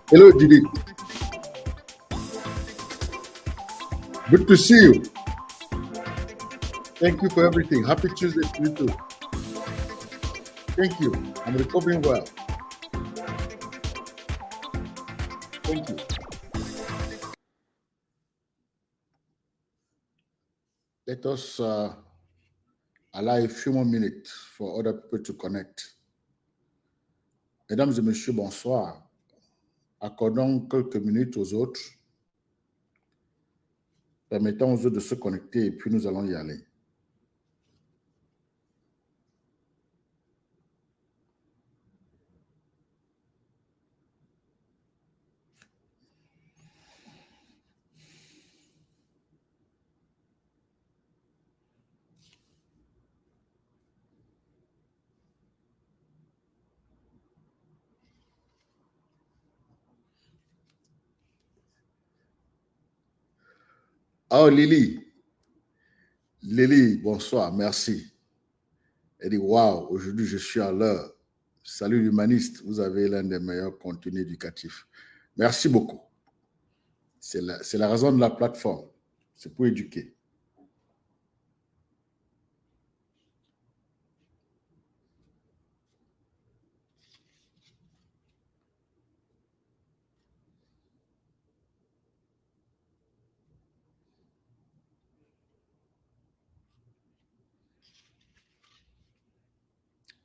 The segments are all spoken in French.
Hello, Judith. Good to see you. Thank you for everything. Happy Tuesday to you too. Thank you. I'm recovering well. Thank you. Let us allow a few more minutes for other people to connect. Mesdames et messieurs, bonsoir. Accordons quelques minutes aux autres. Permettons aux autres de se connecter et puis nous allons y aller. Oh, Lily. Lily, bonsoir, merci. Elle dit, waouh, aujourd'hui je suis à l'heure. Salut l'humaniste, vous avez l'un des meilleurs contenus éducatifs. Merci beaucoup. C'est la raison de la plateforme. C'est pour éduquer.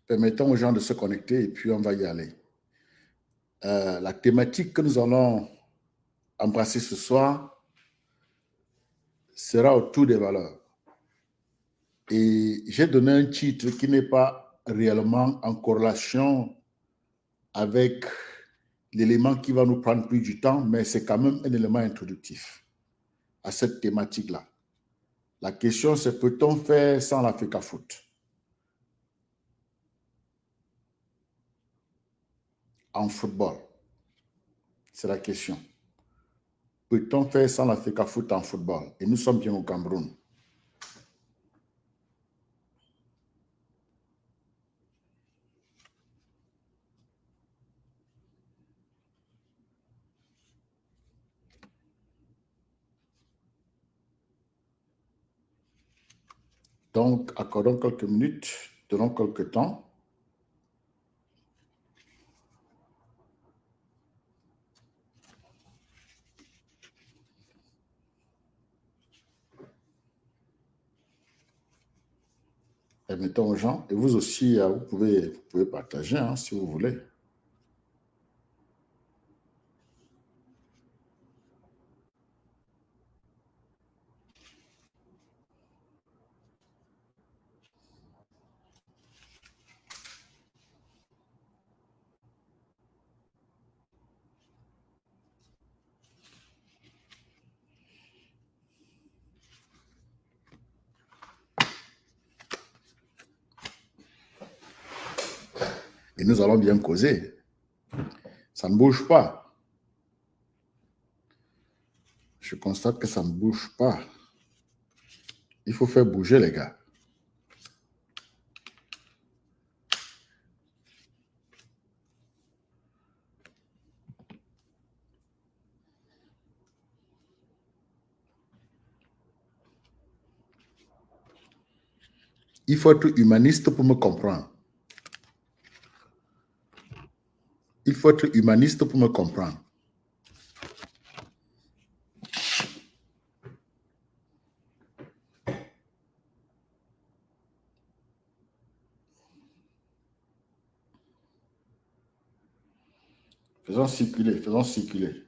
Permettons aux gens de se connecter et puis on va y aller. La thématique que nous allons embrasser ce soir sera autour des valeurs. Et j'ai donné un titre qui n'est pas réellement en corrélation avec l'élément qui va nous prendre plus du temps, mais c'est quand même un élément introductif à cette thématique-là. La question, c'est peut-on faire sans la FECAFOOT? En football. C'est la question. Peut-on faire sans la FECAFOOT en football? Et nous sommes bien au Cameroun. Donc, accordons quelques minutes, donnons quelques temps. Permettons aux gens, et vous aussi, vous pouvez partager hein, si vous voulez. Et nous allons bien causer. Ça ne bouge pas. Je constate que ça ne bouge pas. Il faut faire bouger les gars. Il faut être humaniste pour me comprendre. Il faut être humaniste pour me comprendre. Faisons circuler, faisons circuler.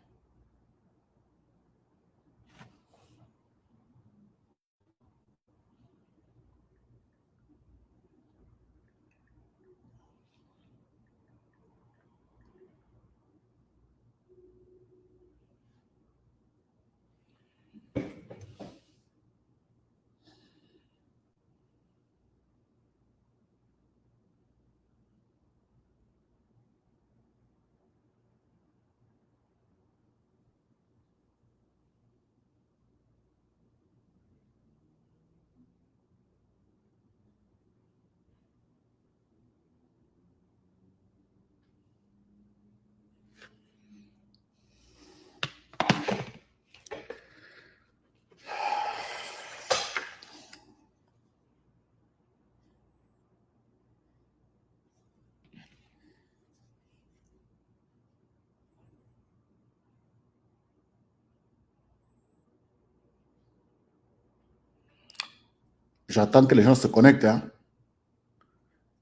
J'attends que les gens se connectent. Hein?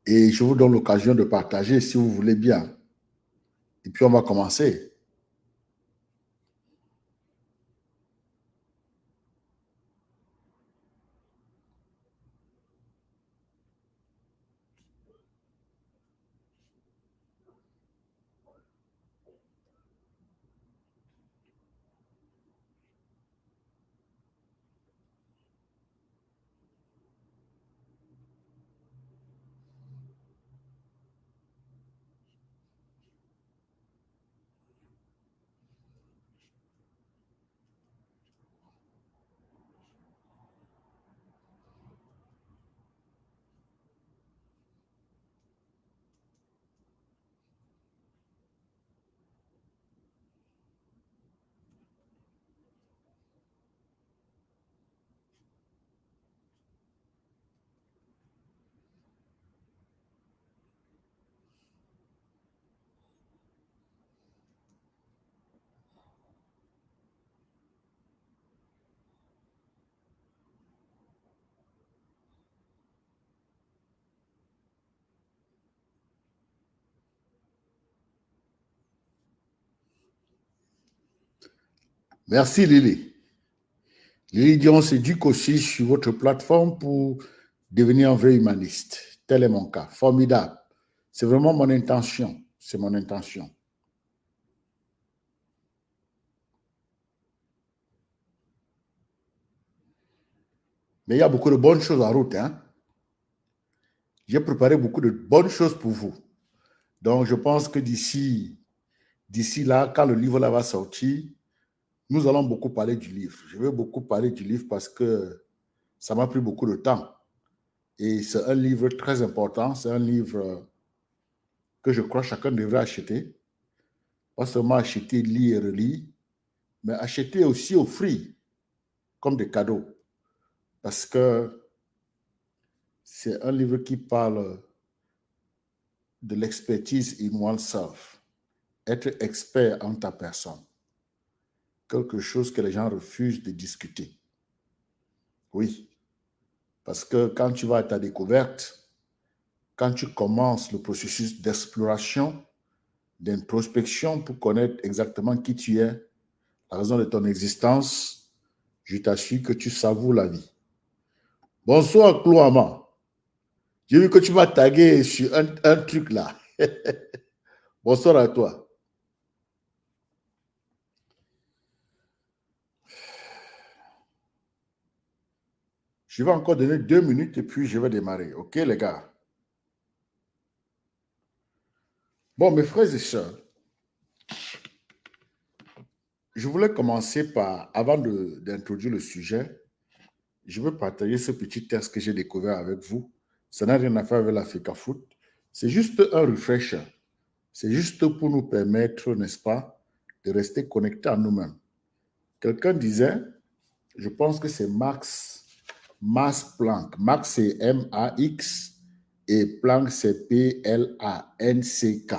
Et je vous donne l'occasion de partager si vous voulez bien. Et puis on va commencer. Merci Lily. Lily Dion s'éduque aussi sur votre plateforme pour devenir un vrai humaniste. Tel est mon cas. Formidable. C'est vraiment mon intention. C'est mon intention. Mais il y a beaucoup de bonnes choses en route. Hein? J'ai préparé beaucoup de bonnes choses pour vous. Donc, je pense que d'ici là, quand le livre là va sortir, nous allons beaucoup parler du livre. Je vais beaucoup parler du livre parce que ça m'a pris beaucoup de temps. Et c'est un livre très important. C'est un livre que je crois que chacun devrait acheter. Pas seulement acheter, lire et relire, mais acheter aussi, offrir comme des cadeaux. Parce que c'est un livre qui parle de l'expertise in oneself. Être expert en ta personne. Quelque chose que les gens refusent de discuter. Oui, parce que quand tu vas à ta découverte, quand tu commences le processus d'exploration, d'introspection pour connaître exactement qui tu es, la raison de ton existence, je t'assure que tu savoures la vie. Bonsoir, Clouama. J'ai vu que tu m'as tagué sur un truc là. Bonsoir à toi. Je vais encore donner 2 minutes et puis je vais démarrer. OK, les gars? Bon, mes frères et sœurs, je voulais commencer par, avant d'introduire le sujet, je veux partager ce petit test que j'ai découvert avec vous. Ça n'a rien à faire avec la FECA Foot. C'est juste un refresher. C'est juste pour nous permettre, n'est-ce pas, de rester connectés à nous-mêmes. Quelqu'un disait, je pense que c'est Max Planck. Max, c'est M-A-X et Planck, c'est P-L-A-N-C-K.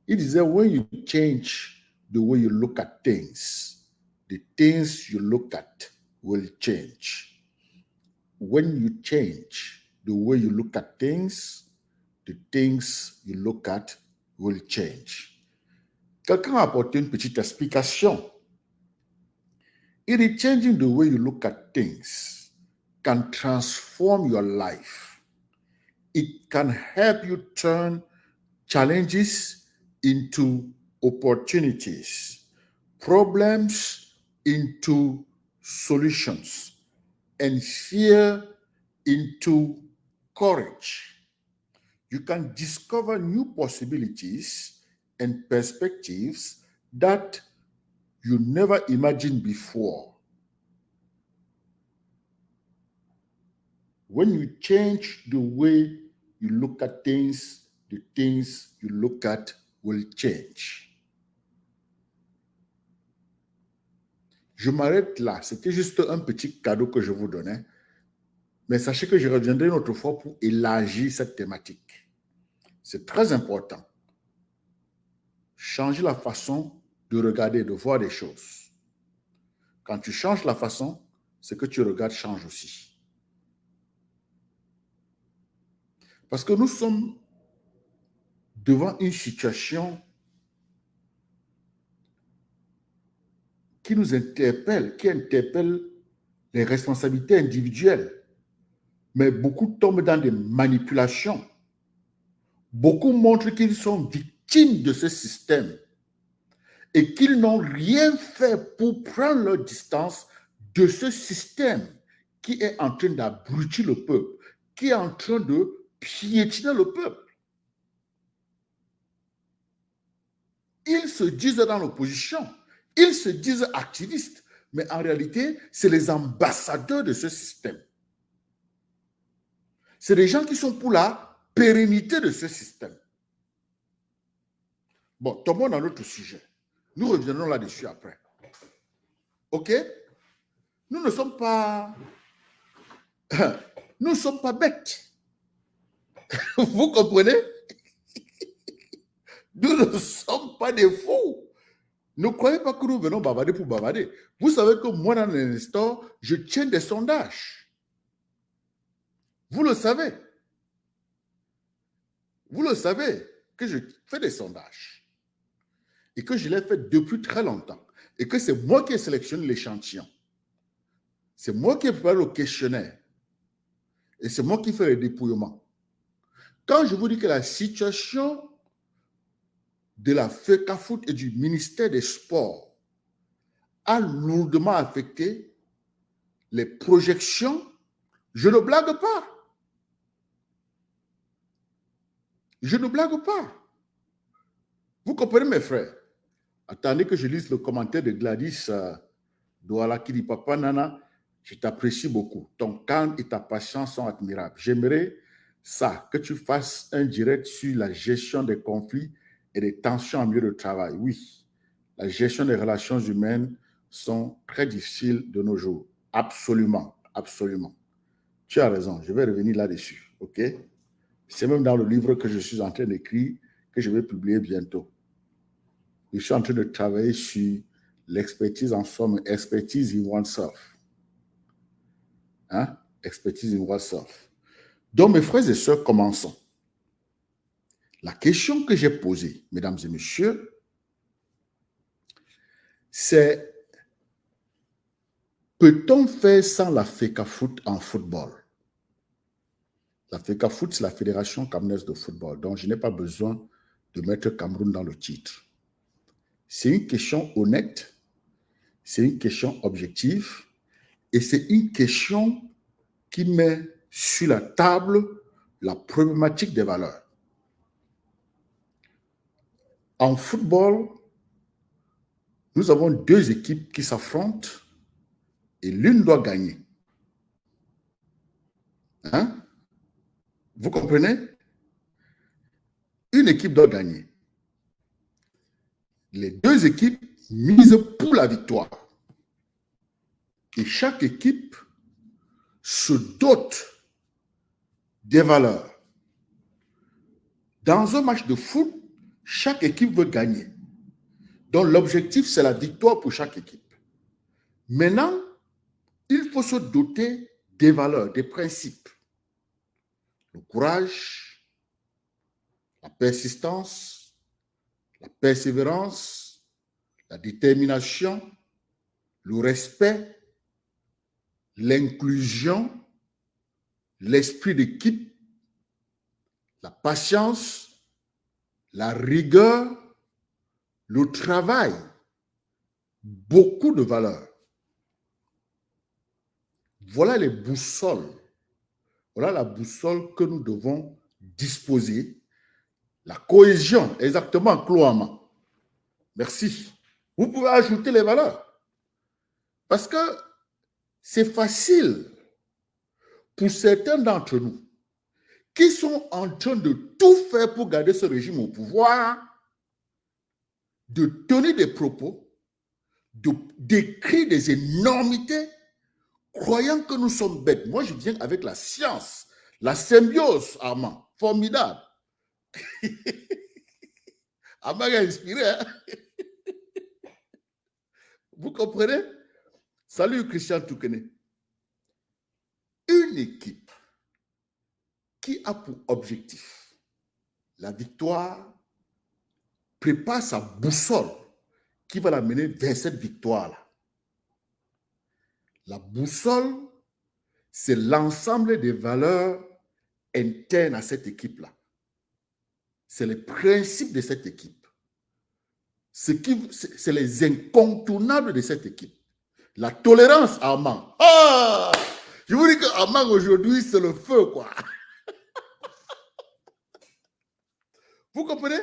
Il disait, when you change the way you look at things, the things you look at will change. When you change the way you look at things, the things you look at will change. Quelqu'un a apporté une petite explication. It is changing the way you look at things can transform your life. It can help you turn challenges into opportunities, problems into solutions, and fear into courage. You can discover new possibilities and perspectives that you never imagined before. When you change the way you look at things, the things you look at will change. Je m'arrête là. C'était juste un petit cadeau que je vous donnais. Mais sachez que je reviendrai une autre fois pour élargir cette thématique. C'est très important. Changer la façon de regarder, de voir des choses. Quand tu changes la façon, ce que tu regardes change aussi. Parce que nous sommes devant une situation qui nous interpelle, qui interpelle les responsabilités individuelles. Mais beaucoup tombent dans des manipulations. Beaucoup montrent qu'ils sont victimes de ce système et qu'ils n'ont rien fait pour prendre leur distance de ce système qui est en train d'abrutir le peuple, qui est en train de piétiner le peuple. Ils se disent dans l'opposition, ils se disent activistes, mais en réalité, c'est les ambassadeurs de ce système. C'est des gens qui sont pour la pérennité de ce système. Bon, tombons dans notre sujet. Nous reviendrons là-dessus après. OK? Nous ne sommes pas... Nous ne sommes pas bêtes. Vous comprenez? Nous ne sommes pas des fous. Ne croyez pas que nous venons bavarder pour bavarder. Vous savez que moi, dans un instant, je tiens des sondages. Vous le savez. Vous le savez que je fais des sondages. Et que je l'ai fait depuis très longtemps. Et que c'est moi qui ai sélectionné l'échantillon. C'est moi qui ai préparé le questionnaire. Et c'est moi qui fais le dépouillement. Quand je vous dis que la situation de la FECA Foot et du ministère des Sports a lourdement affecté les projections, je ne blague pas. Je ne blague pas. Vous comprenez, mes frères? Attendez que je lise le commentaire de Gladys Douala qui dit « Papa Nana, je t'apprécie beaucoup. Ton calme et ta patience sont admirables. J'aimerais ça, que tu fasses un direct sur la gestion des conflits et des tensions en milieu de travail. Oui, la gestion des relations humaines sont très difficiles de nos jours. Absolument, absolument. Tu as raison, je vais revenir là-dessus, ok? C'est même dans le livre que je suis en train d'écrire, que je vais publier bientôt. Je suis en train de travailler sur l'expertise en somme, expertise in oneself. Hein? Expertise in oneself. Donc, mes frères et sœurs, commençons. La question que j'ai posée, mesdames et messieurs, c'est: peut-on faire sans la FECA Foot en football? La FECA Foot, c'est la Fédération camerounaise de football, donc je n'ai pas besoin de mettre Cameroun dans le titre. C'est une question honnête, c'est une question objective, et c'est une question qui met sur la table la problématique des valeurs. En football, nous avons deux équipes qui s'affrontent et l'une doit gagner. Hein? Vous comprenez? Une équipe doit gagner. Les deux équipes misent pour la victoire. Et chaque équipe se dote des valeurs. Dans un match de foot, chaque équipe veut gagner. Donc l'objectif, c'est la victoire pour chaque équipe. Maintenant, il faut se doter des valeurs, des principes. Le courage, la persistance, la persévérance, la détermination, le respect, l'inclusion, l'esprit d'équipe, la patience, la rigueur, le travail, beaucoup de valeurs. Voilà les boussoles. Voilà la boussole que nous devons disposer. La cohésion, exactement, Cloama. Merci. Vous pouvez ajouter les valeurs. Parce que c'est facile pour certains d'entre nous qui sont en train de tout faire pour garder ce régime au pouvoir, de tenir des propos, d'écrire des énormités, croyant que nous sommes bêtes. Moi, je viens avec la science, la symbiose, Armand, formidable. Armand est inspiré, hein? Vous comprenez? Salut Christian Toukene. Une équipe qui a pour objectif la victoire prépare sa boussole qui va l'amener vers cette victoire-là. La boussole, c'est l'ensemble des valeurs internes à cette équipe-là. C'est les principes de cette équipe. C'est les incontournables de cette équipe. La tolérance, Armand. Ah! Je vous dis que Armand, aujourd'hui, c'est le feu, quoi. Vous comprenez?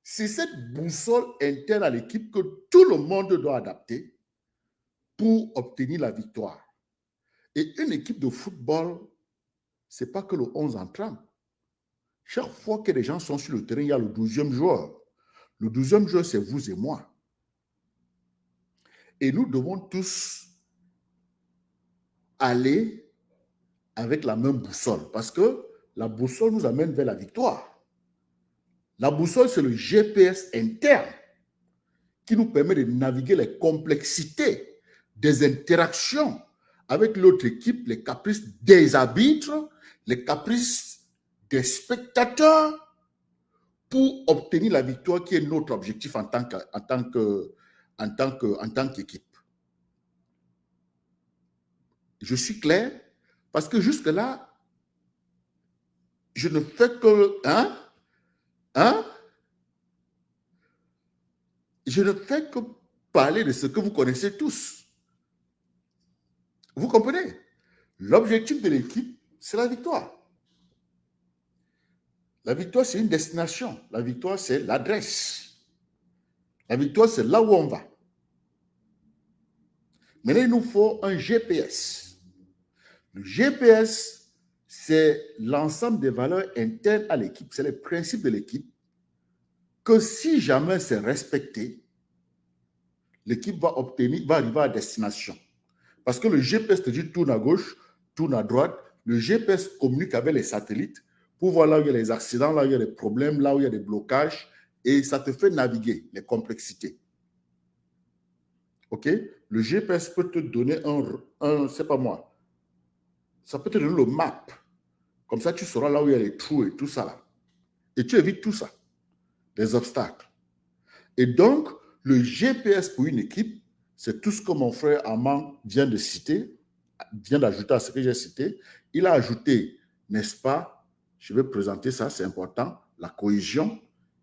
C'est cette boussole interne à l'équipe que tout le monde doit adapter pour obtenir la victoire. Et une équipe de football, ce n'est pas que le 11 entrant. Chaque fois que les gens sont sur le terrain, il y a le 12e joueur. Le 12e joueur, c'est vous et moi. Et nous devons tous aller avec la même boussole parce que la boussole nous amène vers la victoire. La boussole, c'est le GPS interne qui nous permet de naviguer les complexités des interactions avec l'autre équipe, les caprices des arbitres, les caprices des spectateurs pour obtenir la victoire qui est notre objectif en tant qu'équipe. Je suis clair parce que jusque-là, je ne fais que... Je ne fais que parler de ce que vous connaissez tous. Vous comprenez? L'objectif de l'équipe, c'est la victoire. La victoire, c'est une destination. La victoire, c'est l'adresse. La victoire, c'est là où on va. Maintenant, il nous faut un GPS. Le GPS, c'est l'ensemble des valeurs internes à l'équipe. C'est les principes de l'équipe que si jamais c'est respecté, l'équipe va arriver à destination. Parce que le GPS te dit tourne à gauche, tourne à droite. Le GPS communique avec les satellites pour voir là où il y a les accidents, là où il y a des problèmes, là où il y a des blocages. Et ça te fait naviguer les complexités. OK? Le GPS peut te donner c'est pas moi, ça peut te donner le map. Comme ça, tu sauras là où il y a les trous et tout ça là. Et tu évites tout ça, les obstacles. Et donc, le GPS pour une équipe, c'est tout ce que mon frère Armand vient de citer, vient d'ajouter à ce que j'ai cité. Il a ajouté, n'est-ce pas, je vais présenter ça, c'est important, la cohésion.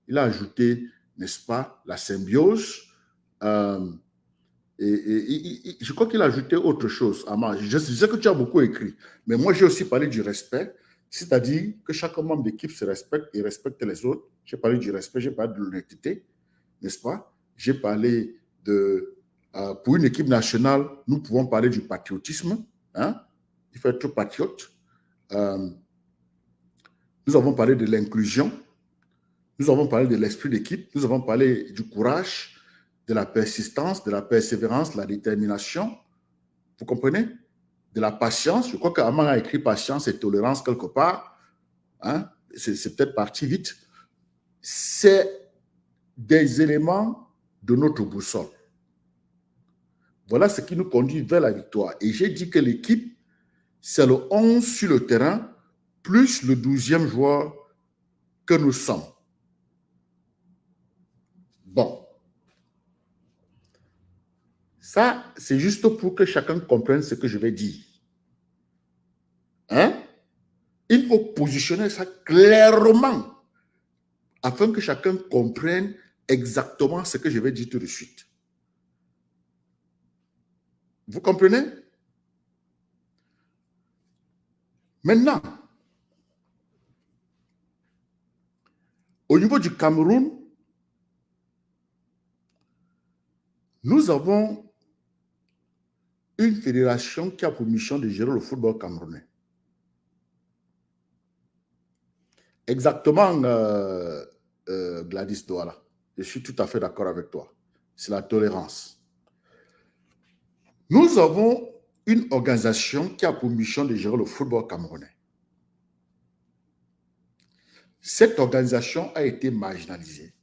Il a ajouté, n'est-ce pas, la symbiose. Et je crois qu'il a ajouté autre chose, Armand. Je sais que tu as beaucoup écrit, mais moi, j'ai aussi parlé du respect, c'est-à-dire que chaque membre d'équipe se respecte et respecte les autres. J'ai parlé du respect, j'ai parlé de l'honnêteté. n'est-ce pas? J'ai parlé de... pour une équipe nationale, nous pouvons parler du patriotisme. Hein? Il faut être patriote. Nous avons parlé de l'inclusion. Nous avons parlé de l'esprit d'équipe. Nous avons parlé du courage, de la persistance, de la persévérance, de la détermination. Vous comprenez? De la patience. Je crois qu'Amman a écrit patience et tolérance quelque part. Hein? C'est peut-être parti vite. C'est des éléments de notre boussole. Voilà ce qui nous conduit vers la victoire. Et j'ai dit que l'équipe, c'est le 11 sur le terrain, plus le 12e joueur que nous sommes. Bon. Ça, c'est juste pour que chacun comprenne ce que je vais dire. Hein? Il faut positionner ça clairement afin que chacun comprenne exactement ce que je vais dire tout de suite. Vous comprenez? Maintenant, au niveau du Cameroun, nous avons une fédération qui a pour mission de gérer le football camerounais. Exactement, Gladys Douala. Je suis tout à fait d'accord avec toi. C'est la tolérance. Nous avons une organisation qui a pour mission de gérer le football camerounais. Cette organisation a été marginalisée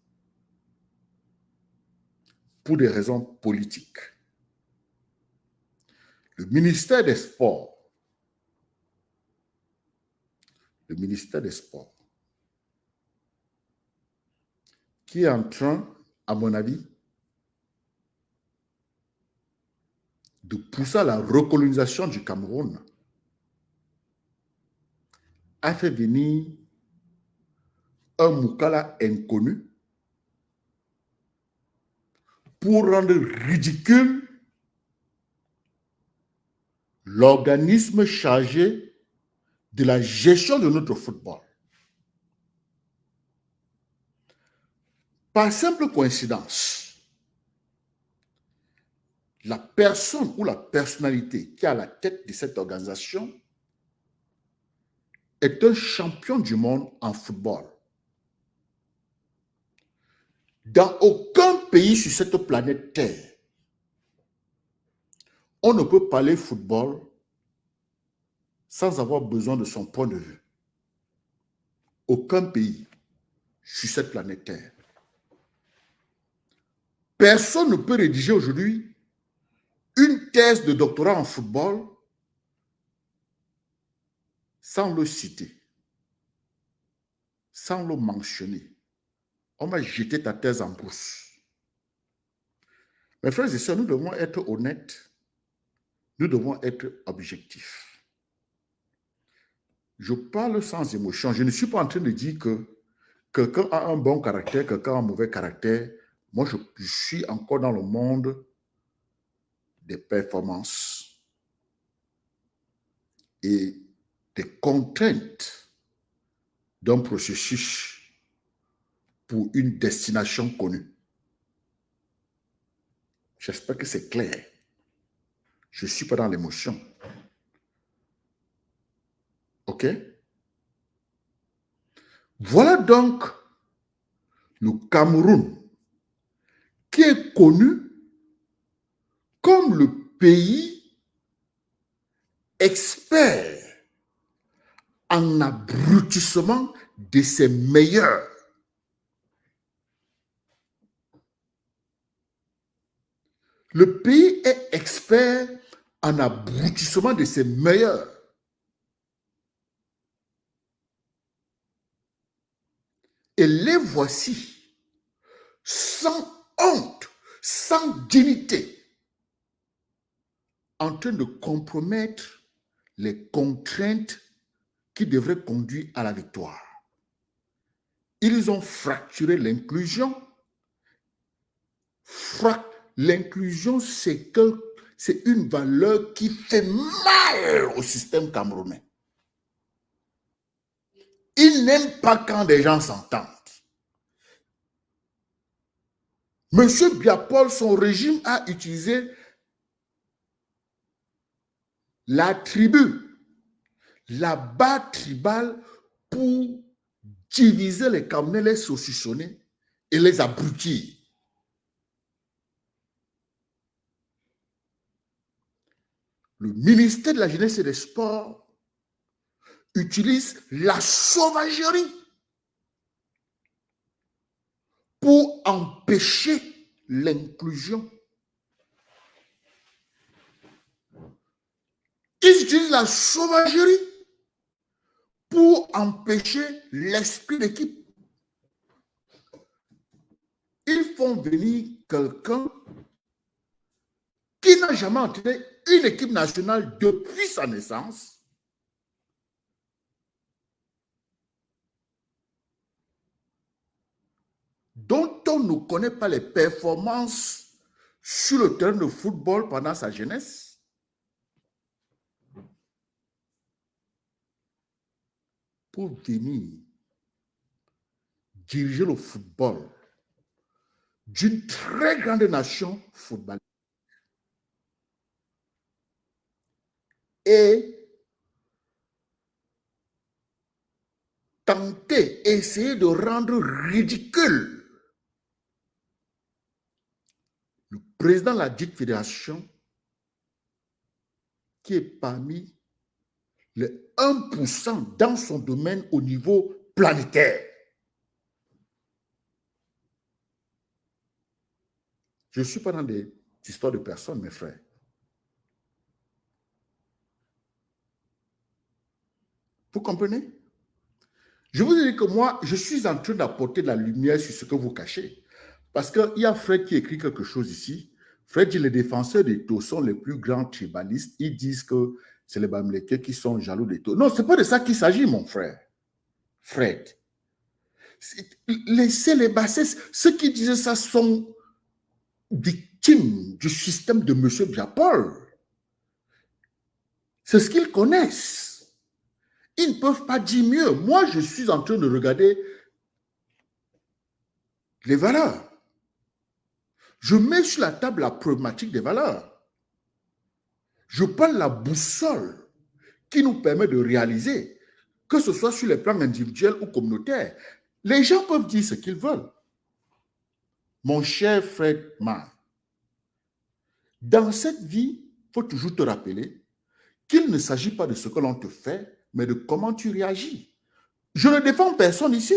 pour des raisons politiques. Le ministère des Sports, qui est en train, à mon avis, de pousser à la recolonisation du Cameroun, a fait venir un Moukala inconnu pour rendre ridicule l'organisme chargé de la gestion de notre football. Par simple coïncidence, la personne ou la personnalité qui est à la tête de cette organisation est un champion du monde en football. Dans aucun pays sur cette planète Terre, on ne peut parler football sans avoir besoin de son point de vue. Aucun pays sur cette planète Terre. Personne ne peut rédiger aujourd'hui une thèse de doctorat en football sans le citer, sans le mentionner. On va jeter ta thèse en brousse. Mes frères et sœurs, nous devons être honnêtes, nous devons être objectifs. Je parle sans émotion. Je ne suis pas en train de dire que quelqu'un a un bon caractère, quelqu'un a un mauvais caractère. Moi, je suis encore dans le monde des performances et des contraintes d'un processus pour une destination connue. J'espère que c'est clair. Je ne suis pas dans l'émotion. OK? Voilà donc le Cameroun qui est connu comme le pays expert en abrutissement de ses meilleurs. Le pays est expert en abrutissement de ses meilleurs. Et les voici, sans honte, sans dignité, en train de compromettre les contraintes qui devraient conduire à la victoire. Ils ont fracturé l'inclusion. L'inclusion, c'est une valeur qui fait mal au système camerounais. Ils n'aiment pas quand des gens s'entendent. Monsieur Biapol, son régime a utilisé la tribu, la barre tribale pour diviser les Camerounais, les saucissonner et les abrutir. Le ministère de la Jeunesse et des Sports utilise la sauvagerie pour empêcher l'inclusion. Ils utilisent la sauvagerie pour empêcher l'esprit d'équipe. Ils font venir quelqu'un qui n'a jamais entraîné une équipe nationale depuis sa naissance, dont on ne connaît pas les performances sur le terrain de football pendant sa jeunesse, pour venir diriger le football d'une très grande nation footballistique. Et tenter, essayer de rendre ridicule le président de la dite fédération qui est parmi les 1% dans son domaine au niveau planétaire. Je ne suis pas dans des histoires de personnes, mes frères. Vous comprenez? Je vous dis que moi, je suis en train d'apporter de la lumière sur ce que vous cachez. Parce qu'il y a Fred qui écrit quelque chose ici. Fred dit les défenseurs des taux sont les plus grands tribalistes. Ils disent que c'est les Bamileke qui sont jaloux des taux. Non, ce n'est pas de ça qu'il s'agit, mon frère. Fred. Laissez les bassesses. Ceux qui disent ça sont victimes du système de M. Biapol. C'est ce qu'ils connaissent. Ils ne peuvent pas dire mieux. Moi, je suis en train de regarder les valeurs. Je mets sur la table la problématique des valeurs. Je prends la boussole qui nous permet de réaliser, que ce soit sur les plans individuels ou communautaires. Les gens peuvent dire ce qu'ils veulent. Mon cher Fred Ma, dans cette vie, il faut toujours te rappeler qu'il ne s'agit pas de ce que l'on te fait, mais de comment tu réagis. Je ne défends personne ici.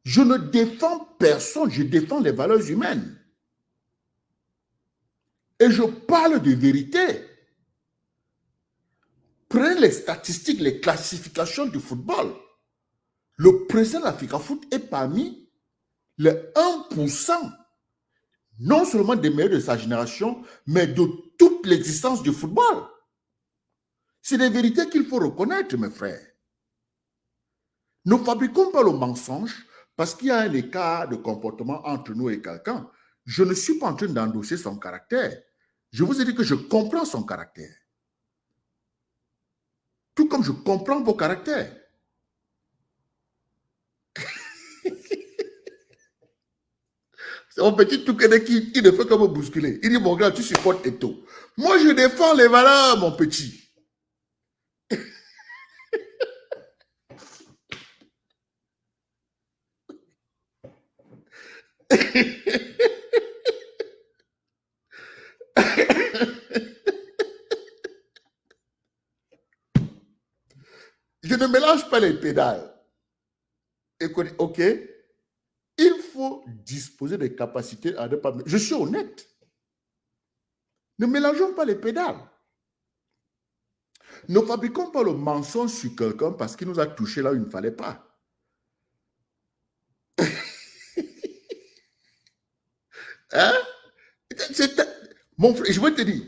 Je ne défends personne, je défends les valeurs humaines. Et je parle de vérité. Prenez les statistiques, les classifications du football. Le président de l'Africa Foot est parmi les 1%, non seulement des meilleurs de sa génération, mais de toute l'existence du football. C'est des vérités qu'il faut reconnaître, mes frères. Ne fabriquons pas le mensonge parce qu'il y a un écart de comportement entre nous et quelqu'un. Je ne suis pas en train d'endosser son caractère. Je vous ai dit que je comprends son caractère. Tout comme je comprends vos caractères. C'est mon petit Toukene qui ne fait que me bousculer. Il dit, mon gars, tu supportes tes taux. Moi, je défends les valeurs, mon petit. Je ne mélange pas les pédales. Écoutez, ok, il faut disposer des capacités à ne pas... Je suis honnête. Ne mélangeons pas les pédales. Ne fabriquons pas le mensonge sur quelqu'un parce qu'il nous a touché là où il ne fallait pas. Hein? Mon frère, je veux te dire,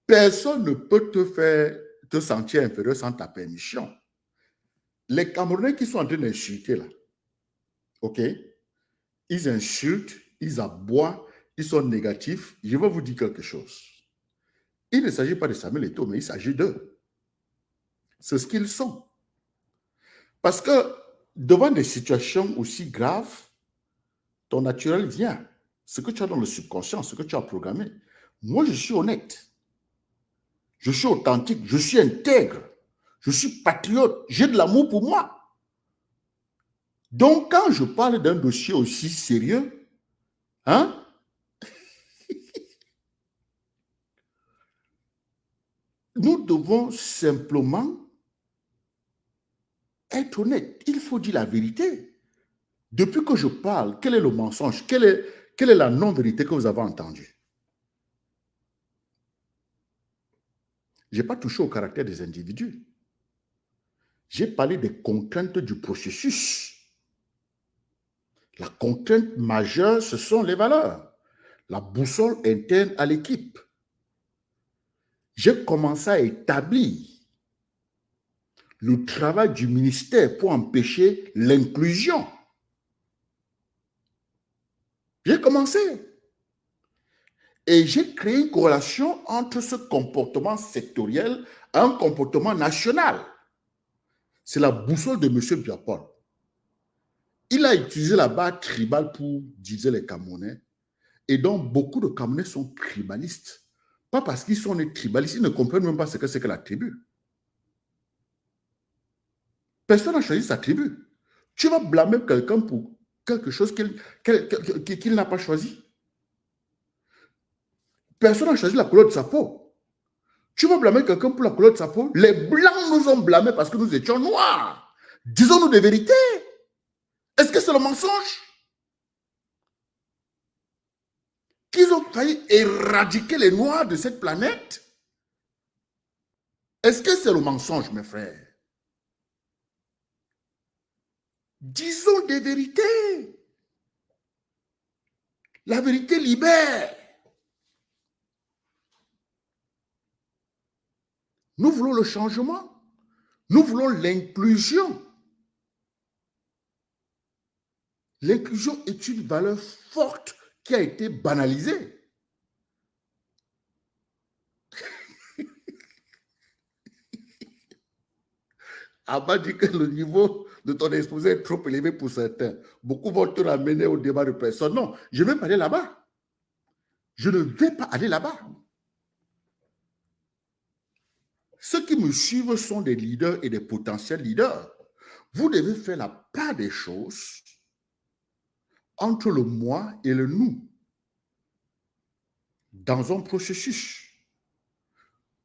personne ne peut te faire te sentir inférieur sans ta permission. Les Camerounais qui sont en train d'insulter là, ok, ils insultent, ils aboient, ils sont négatifs. Je vais vous dire quelque chose. Il ne s'agit pas de Samuel Eto'o, mais il s'agit d'eux. C'est ce qu'ils sont. Parce que devant des situations aussi graves, ton naturel vient. Ce que tu as dans le subconscient, ce que tu as programmé. Moi, je suis honnête. Je suis authentique. Je suis intègre. Je suis patriote. J'ai de l'amour pour moi. Donc, quand je parle d'un dossier aussi sérieux, hein, nous devons simplement être honnêtes. Il faut dire la vérité. Depuis que je parle, quel est le mensonge? Quelle est la non-vérité que vous avez entendue? Je n'ai pas touché au caractère des individus. J'ai parlé des contraintes du processus. La contrainte majeure, ce sont les valeurs. La boussole interne à l'équipe. J'ai commencé à établir le travail du ministère pour empêcher l'inclusion. J'ai commencé. Et j'ai créé une corrélation entre ce comportement sectoriel et un comportement national. C'est la boussole de M. Biapol. Il a utilisé la barre tribale pour diviser les Camerounais. Et donc, beaucoup de Camerounais sont tribalistes. Pas parce qu'ils sont des tribalistes, ils ne comprennent même pas ce que c'est que la tribu. Personne n'a choisi sa tribu. Tu vas blâmer quelqu'un pour quelque chose qu'il n'a pas choisi. Personne n'a choisi la couleur de sa peau. Tu vas blâmer quelqu'un pour la couleur de sa peau. Les Blancs nous ont blâmés parce que nous étions noirs. Disons-nous des vérités. Est-ce que c'est le mensonge? Qu'ils ont failli éradiquer les Noirs de cette planète? Est-ce que c'est le mensonge, mes frères? Disons des vérités. La vérité libère. Nous voulons le changement. Nous voulons l'inclusion. L'inclusion est une valeur forte qui a été banalisée. Abba dit que le niveau de ton exposé est trop élevé pour certains. Beaucoup vont te ramener au débat de personne. Non, je ne vais pas aller là-bas. Je ne vais pas aller là-bas. Ceux qui me suivent sont des leaders et des potentiels leaders. Vous devez faire la part des choses entre le moi et le nous dans un processus.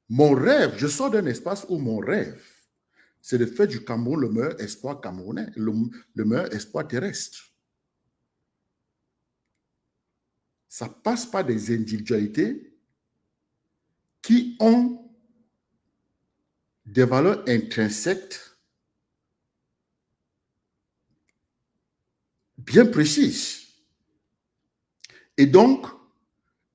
Mon rêve, je sors d'un espace où mon rêve, c'est de faire du Cameroun le meilleur espoir camerounais, le meilleur espoir terrestre. Ça passe par des individualités qui ont des valeurs intrinsèques bien précises. Et donc,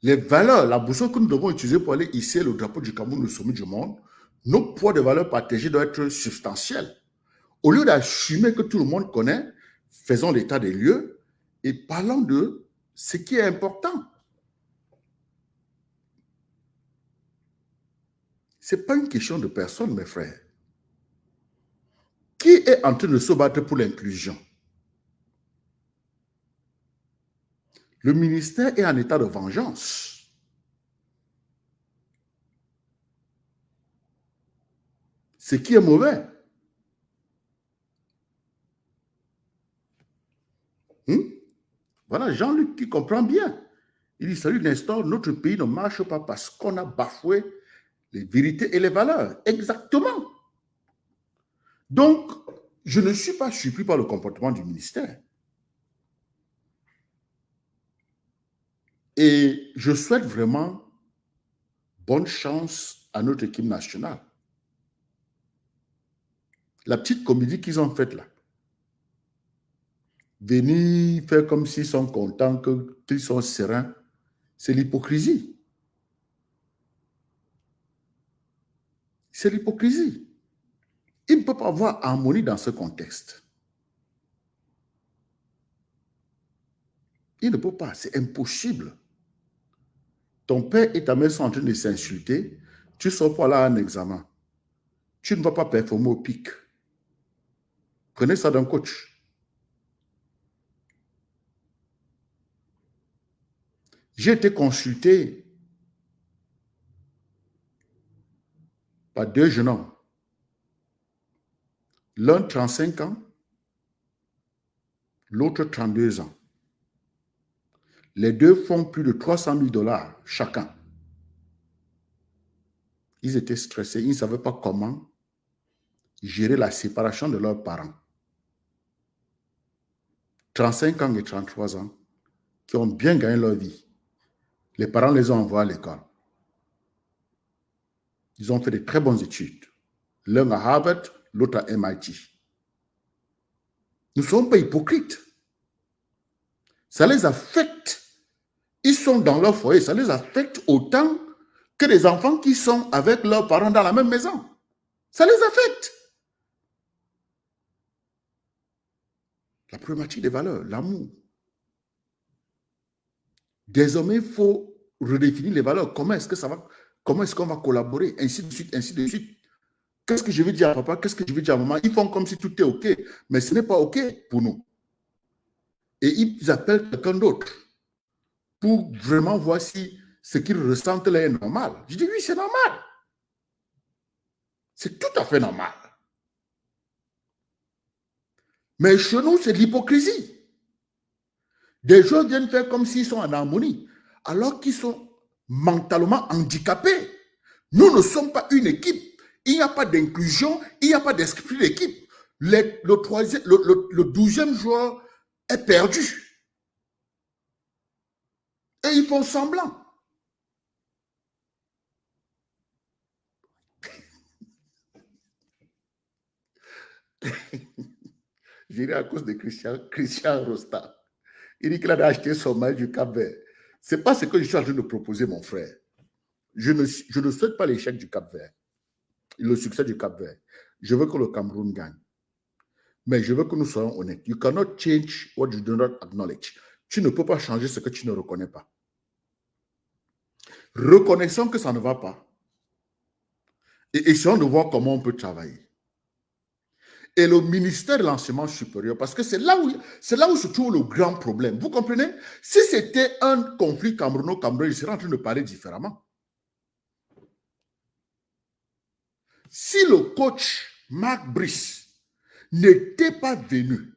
les valeurs, la boussole que nous devons utiliser pour aller hisser le drapeau du Cameroun au sommet du monde, nos poids de valeurs partagées doivent être substantiels. Au lieu d'assumer que tout le monde connaît, faisons l'état des lieux et parlons de ce qui est important. Ce n'est pas une question de personne, mes frères. Qui est en train de se battre pour l'inclusion? Le ministère est en état de vengeance. Ce qui est mauvais. Voilà, Jean-Luc qui comprend bien. Il dit, salut Nestor, notre pays ne marche pas parce qu'on a bafoué les vérités et les valeurs. Exactement. Donc, je ne suis pas surpris par le comportement du ministère. Et je souhaite vraiment bonne chance à notre équipe nationale. La petite comédie qu'ils ont faite là, venir faire comme s'ils sont contents, qu'ils sont sereins, c'est l'hypocrisie. C'est l'hypocrisie. Il ne peut pas avoir harmonie dans ce contexte. Il ne peut pas, c'est impossible. Ton père et ta mère sont en train de s'insulter, tu sors pour aller à un examen. Tu ne vas pas performer au pic. Prenez ça d'un coach. J'ai été consulté par 2 jeunes hommes. L'un 35 ans, l'autre 32 ans. Les deux font plus de 300 000 $ chacun. Ils étaient stressés, ils ne savaient pas comment gérer la séparation de leurs parents. 35 ans et 33 ans, qui ont bien gagné leur vie. Les parents les ont envoyés à l'école. Ils ont fait de très bonnes études. L'un à Harvard, l'autre à MIT. Nous ne sommes pas hypocrites. Ça les affecte. Ils sont dans leur foyer. Ça les affecte autant que les enfants qui sont avec leurs parents dans la même maison. Ça les affecte. La problématique des valeurs, l'amour. Désormais, il faut redéfinir les valeurs. Comment est-ce qu'on va collaborer, ainsi de suite, ainsi de suite. Qu'est-ce que je veux dire à papa? Qu'est-ce que je veux dire à maman? Ils font comme si tout est OK, mais ce n'est pas OK pour nous. Et ils appellent quelqu'un d'autre pour vraiment voir si ce qu'ils ressentent là est normal. Je dis oui, c'est normal. C'est tout à fait normal. Mais chez nous, c'est de l'hypocrisie. Des gens viennent faire comme s'ils sont en harmonie, alors qu'ils sont mentalement handicapés. Nous ne sommes pas une équipe. Il n'y a pas d'inclusion, il n'y a pas d'esprit d'équipe. Le 12e joueur est perdu. Et ils font semblant. J'irai à cause de Christian Rosta. Il dit qu'il a acheté son mail du Cap-Vert. Ce n'est pas ce que je suis en train de proposer, mon frère. Je ne souhaite pas l'échec du Cap-Vert, le succès du Cap-Vert. Je veux que le Cameroun gagne. Mais je veux que nous soyons honnêtes. You cannot change what you do not acknowledge. Tu ne peux pas changer ce que tu ne reconnais pas. Reconnaissons que ça ne va pas. Et essayons de voir comment on peut travailler. Et le ministère de l'enseignement supérieur, parce que c'est là où se trouve le grand problème. Vous comprenez? Si c'était un conflit camerouno-camerounais, je serais en train de parler différemment. Si le coach Marc Brice n'était pas venu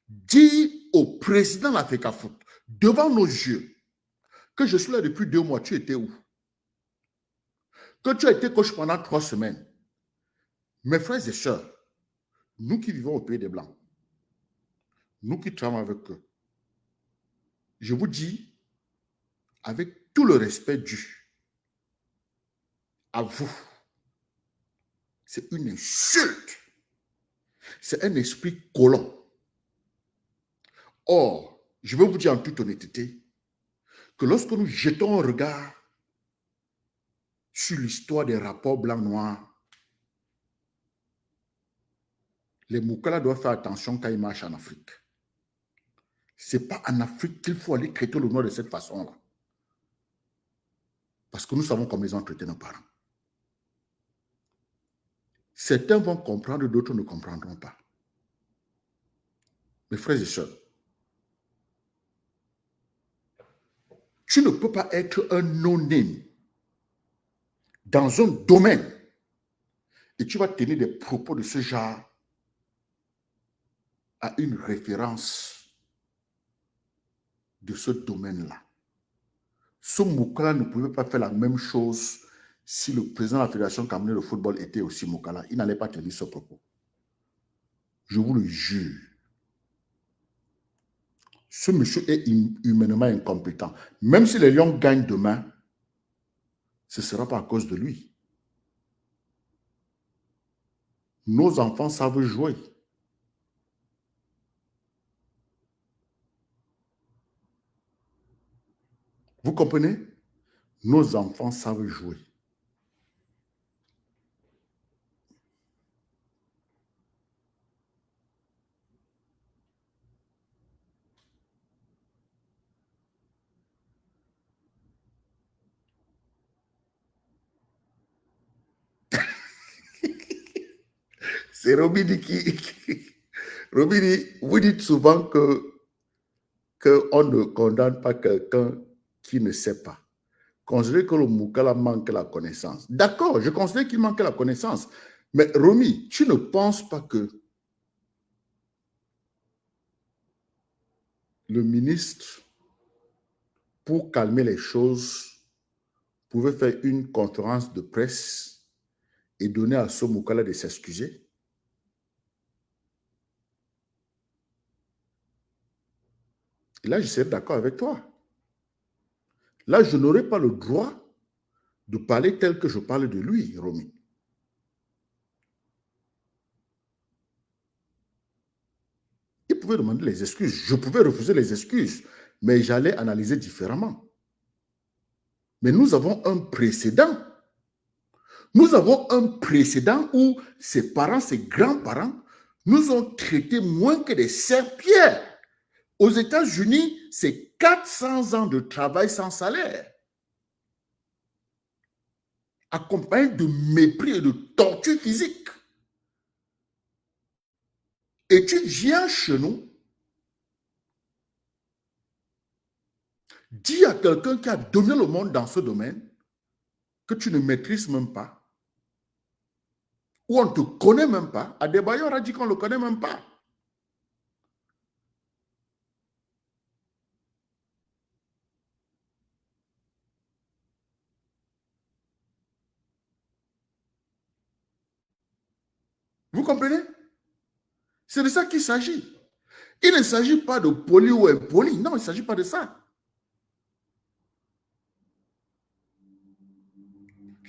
dire au président de l'Africa Foot, devant nos yeux, que je suis là depuis 2 mois, tu étais où? Que tu as été coach pendant 3 semaines. Mes frères et sœurs, nous qui vivons au pays des Blancs, nous qui travaillons avec eux, je vous dis, avec tout le respect dû à vous, c'est une insulte. C'est un esprit colon. Or, je veux vous dire en toute honnêteté que lorsque nous jetons un regard sur l'histoire des rapports blancs-noirs, les Moukala doivent faire attention quand ils marchent en Afrique. Ce n'est pas en Afrique qu'il faut aller traiter le noir de cette façon-là. Parce que nous savons comment ils ont traité nos parents. Certains vont comprendre, d'autres ne comprendront pas. Mes frères et sœurs, tu ne peux pas être un non-name dans un domaine et tu vas tenir des propos de ce genre à une référence de ce domaine-là. Ce Moukala ne pouvait pas faire la même chose si le président de la Fédération camerounaise de football était aussi Moukala. Il n'allait pas tenir ce propos. Je vous le jure. Ce monsieur est humainement incompétent. Même si les Lions gagnent demain, ce ne sera pas à cause de lui. Nos enfants savent jouer. Vous comprenez? Nos enfants savent jouer. C'est Robini qui... Robini, vous dites souvent qu'on ne condamne pas quelqu'un qui ne sait pas. Considérer que le Moukala manque la connaissance. D'accord, je considère qu'il manque la connaissance. Mais Romy, tu ne penses pas que le ministre, pour calmer les choses, pouvait faire une conférence de presse et donner à ce Moukala de s'excuser? Et là, je serais d'accord avec toi. Là, je n'aurais pas le droit de parler tel que je parle de lui, Romy. Il pouvait demander les excuses. Je pouvais refuser les excuses, mais j'allais analyser différemment. Mais nous avons un précédent. Nous avons un précédent où ses parents, ses grands-parents, nous ont traités moins que des serpillères. Aux États-Unis, c'est 400 ans de travail sans salaire, accompagné de mépris et de torture physique. Et tu viens chez nous, dis à quelqu'un qui a dominé le monde dans ce domaine que tu ne maîtrises même pas, ou on ne te connaît même pas. Adebayor a dit qu'on ne le connaît même pas. Vous comprenez? C'est de ça qu'il s'agit. Il ne s'agit pas de poli ou impoli. Non, il ne s'agit pas de ça.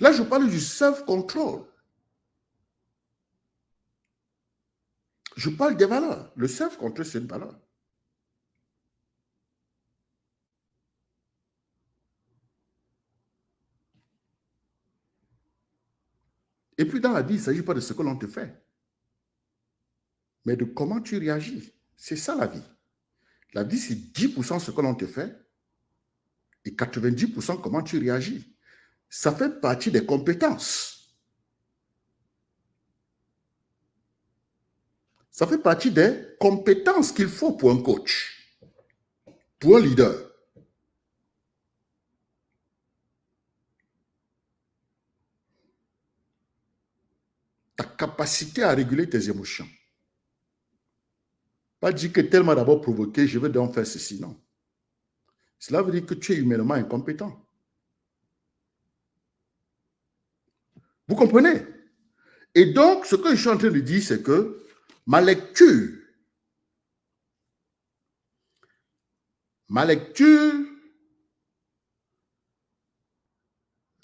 Là, je parle du self-control. Je parle des valeurs. Le self-control, c'est une valeur. Et puis, dans la vie, il ne s'agit pas de ce que l'on te fait, mais de comment tu réagis. C'est ça, la vie. La vie, c'est 10% ce que l'on te fait et 90% comment tu réagis. Ça fait partie des compétences. Ça fait partie des compétences qu'il faut pour un coach, pour un leader. Ta capacité à réguler tes émotions. Pas dire que tellement d'abord provoqué, je vais donc faire ceci, non. Cela veut dire que tu es humainement incompétent. Vous comprenez? Et donc, ce que je suis en train de dire, c'est que ma lecture,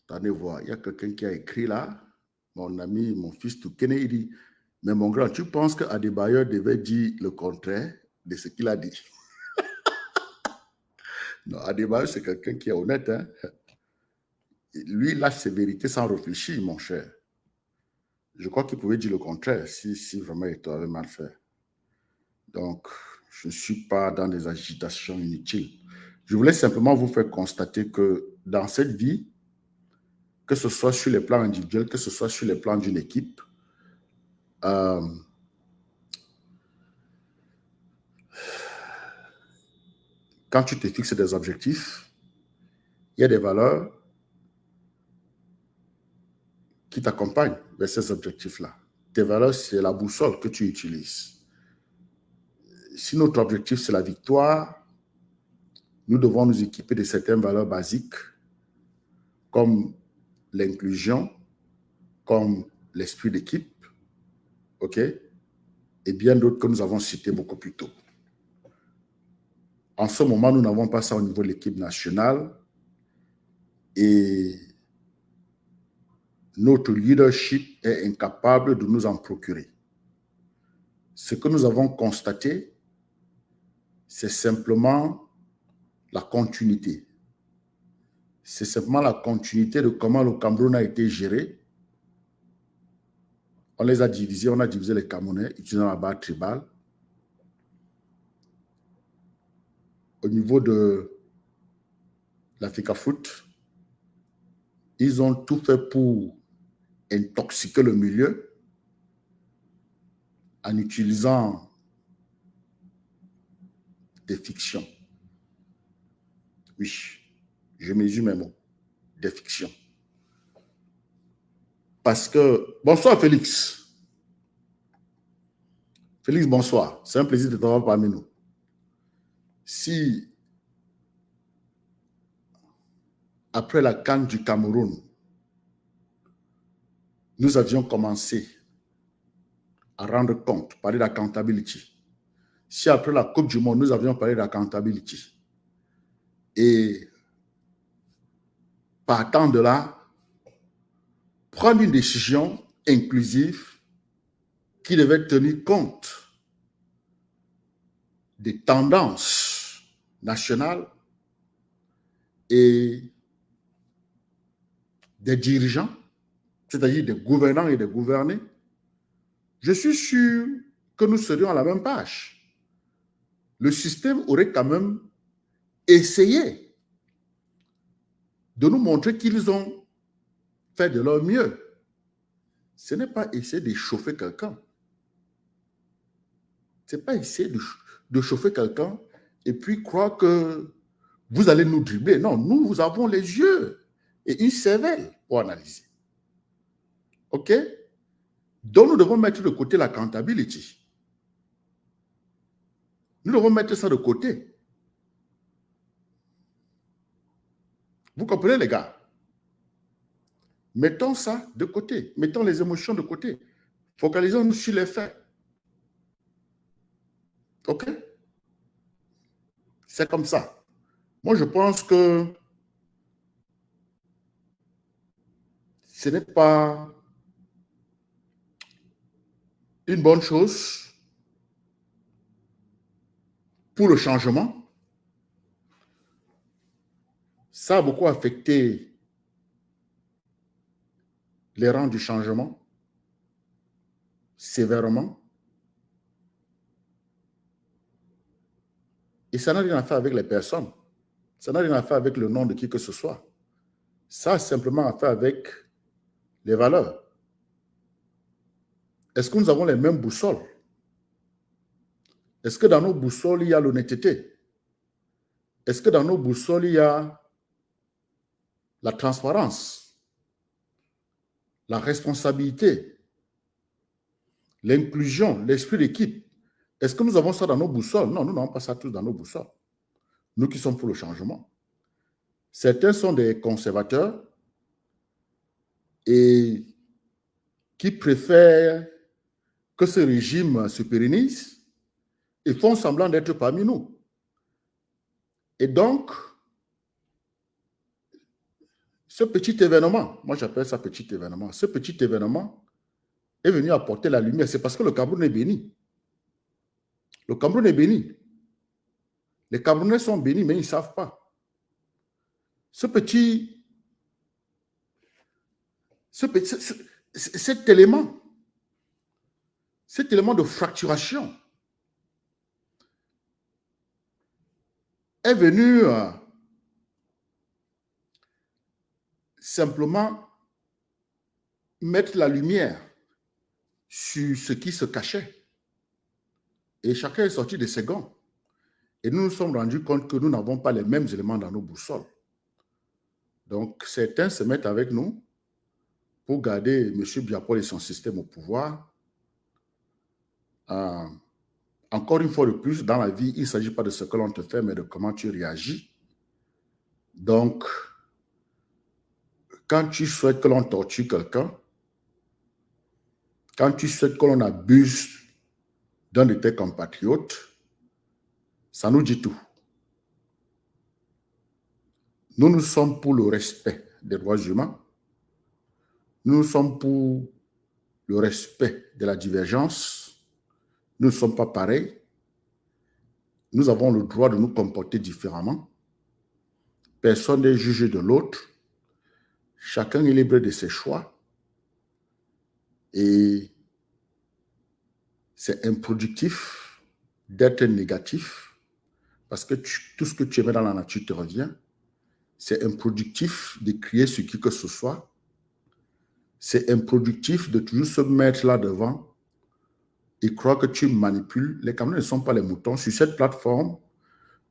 attendez voir, il y a quelqu'un qui a écrit là, mon ami, mon fils Toukene, il dit, mais mon grand, tu penses qu'Adebayor devait dire le contraire de ce qu'il a dit? Non, Adebayor, c'est quelqu'un qui est honnête. Hein? Lui, il lâche ses vérités sans réfléchir, mon cher. Je crois qu'il pouvait dire le contraire si vraiment il avait mal fait. Donc, je ne suis pas dans des agitations inutiles. Je voulais simplement vous faire constater que dans cette vie, que ce soit sur les plans individuels, que ce soit sur les plans d'une équipe, quand tu te fixes des objectifs, il y a des valeurs qui t'accompagnent vers ces objectifs-là. Tes valeurs, c'est la boussole que tu utilises. Si notre objectif, c'est la victoire, nous devons nous équiper de certaines valeurs basiques comme l'inclusion, comme l'esprit d'équipe, OK? Et bien d'autres que nous avons cités beaucoup plus tôt. En ce moment, nous n'avons pas ça au niveau de l'équipe nationale et notre leadership est incapable de nous en procurer. Ce que nous avons constaté, c'est simplement la continuité. C'est simplement la continuité de comment le Cameroun a été géré. On les a divisés, on a divisé les Camerounais utilisant la barre tribale. Au niveau de l'Africa Foot, ils ont tout fait pour intoxiquer le milieu en utilisant des fictions. Oui. Je mesure mes mots. Des fictions. Parce que... Bonsoir, Félix. Félix, bonsoir. C'est un plaisir de t'avoir parmi nous. Si, après la CAN du Cameroun, nous avions commencé à rendre compte, parler d'accountability, si après la Coupe du Monde, nous avions parlé d'accountability, et partant de là, prendre une décision inclusive qui devait tenir compte des tendances nationales et des dirigeants, c'est-à-dire des gouvernants et des gouvernés, je suis sûr que nous serions à la même page. Le système aurait quand même essayé de nous montrer qu'ils ont fait de leur mieux. Ce n'est pas essayer de chauffer quelqu'un. Ce n'est pas essayer de chauffer quelqu'un et puis croire que vous allez nous dribbler. Non, nous avons les yeux et une cervelle pour analyser. OK? Donc, nous devons mettre de côté la accountability. Nous devons mettre ça de côté. Vous comprenez, les gars? Mettons ça de côté. Mettons les émotions de côté. Focalisons-nous sur les faits. OK? C'est comme ça. Moi, je pense que ce n'est pas une bonne chose pour le changement. Ça a beaucoup affecté les rangs du changement, sévèrement. Et ça n'a rien à faire avec les personnes. Ça n'a rien à faire avec le nom de qui que ce soit. Ça a simplement à faire avec les valeurs. Est-ce que nous avons les mêmes boussoles? Est-ce que dans nos boussoles, il y a l'honnêteté? Est-ce que dans nos boussoles, il y a la transparence, la responsabilité, l'inclusion, l'esprit d'équipe? Est-ce que nous avons ça dans nos boussoles? Non, nous n'avons pas ça tous dans nos boussoles. Nous qui sommes pour le changement. Certains sont des conservateurs et qui préfèrent que ce régime se pérennise et font semblant d'être parmi nous. Et donc, ce petit événement, moi j'appelle ça petit événement, ce petit événement est venu apporter la lumière. C'est parce que le Cameroun est béni. Le Cameroun est béni. Les Camerounais sont bénis, mais ils ne savent pas. Cet élément de fracturation est venu simplement mettre la lumière sur ce qui se cachait. Et chacun est sorti de ses gants. Et nous nous sommes rendus compte que nous n'avons pas les mêmes éléments dans nos boussoles. Donc, certains se mettent avec nous pour garder M. Biapol et son système au pouvoir. Encore une fois de plus, dans la vie, il ne s'agit pas de ce que l'on te fait, mais de comment tu réagis. Donc, quand tu souhaites que l'on torture quelqu'un, quand tu souhaites que l'on abuse d'un de tes compatriotes, ça nous dit tout. Nous sommes pour le respect des droits humains. Nous sommes pour le respect de la divergence. Nous ne sommes pas pareils. Nous avons le droit de nous comporter différemment. Personne n'est jugé de l'autre. Chacun est libre de ses choix. Et c'est improductif d'être négatif parce que tout ce que tu aimais dans la nature te revient. C'est improductif de crier sur qui que ce soit. C'est improductif de toujours se mettre là devant et croire que tu manipules. Les Camerounais ne sont pas les moutons. Sur cette plateforme,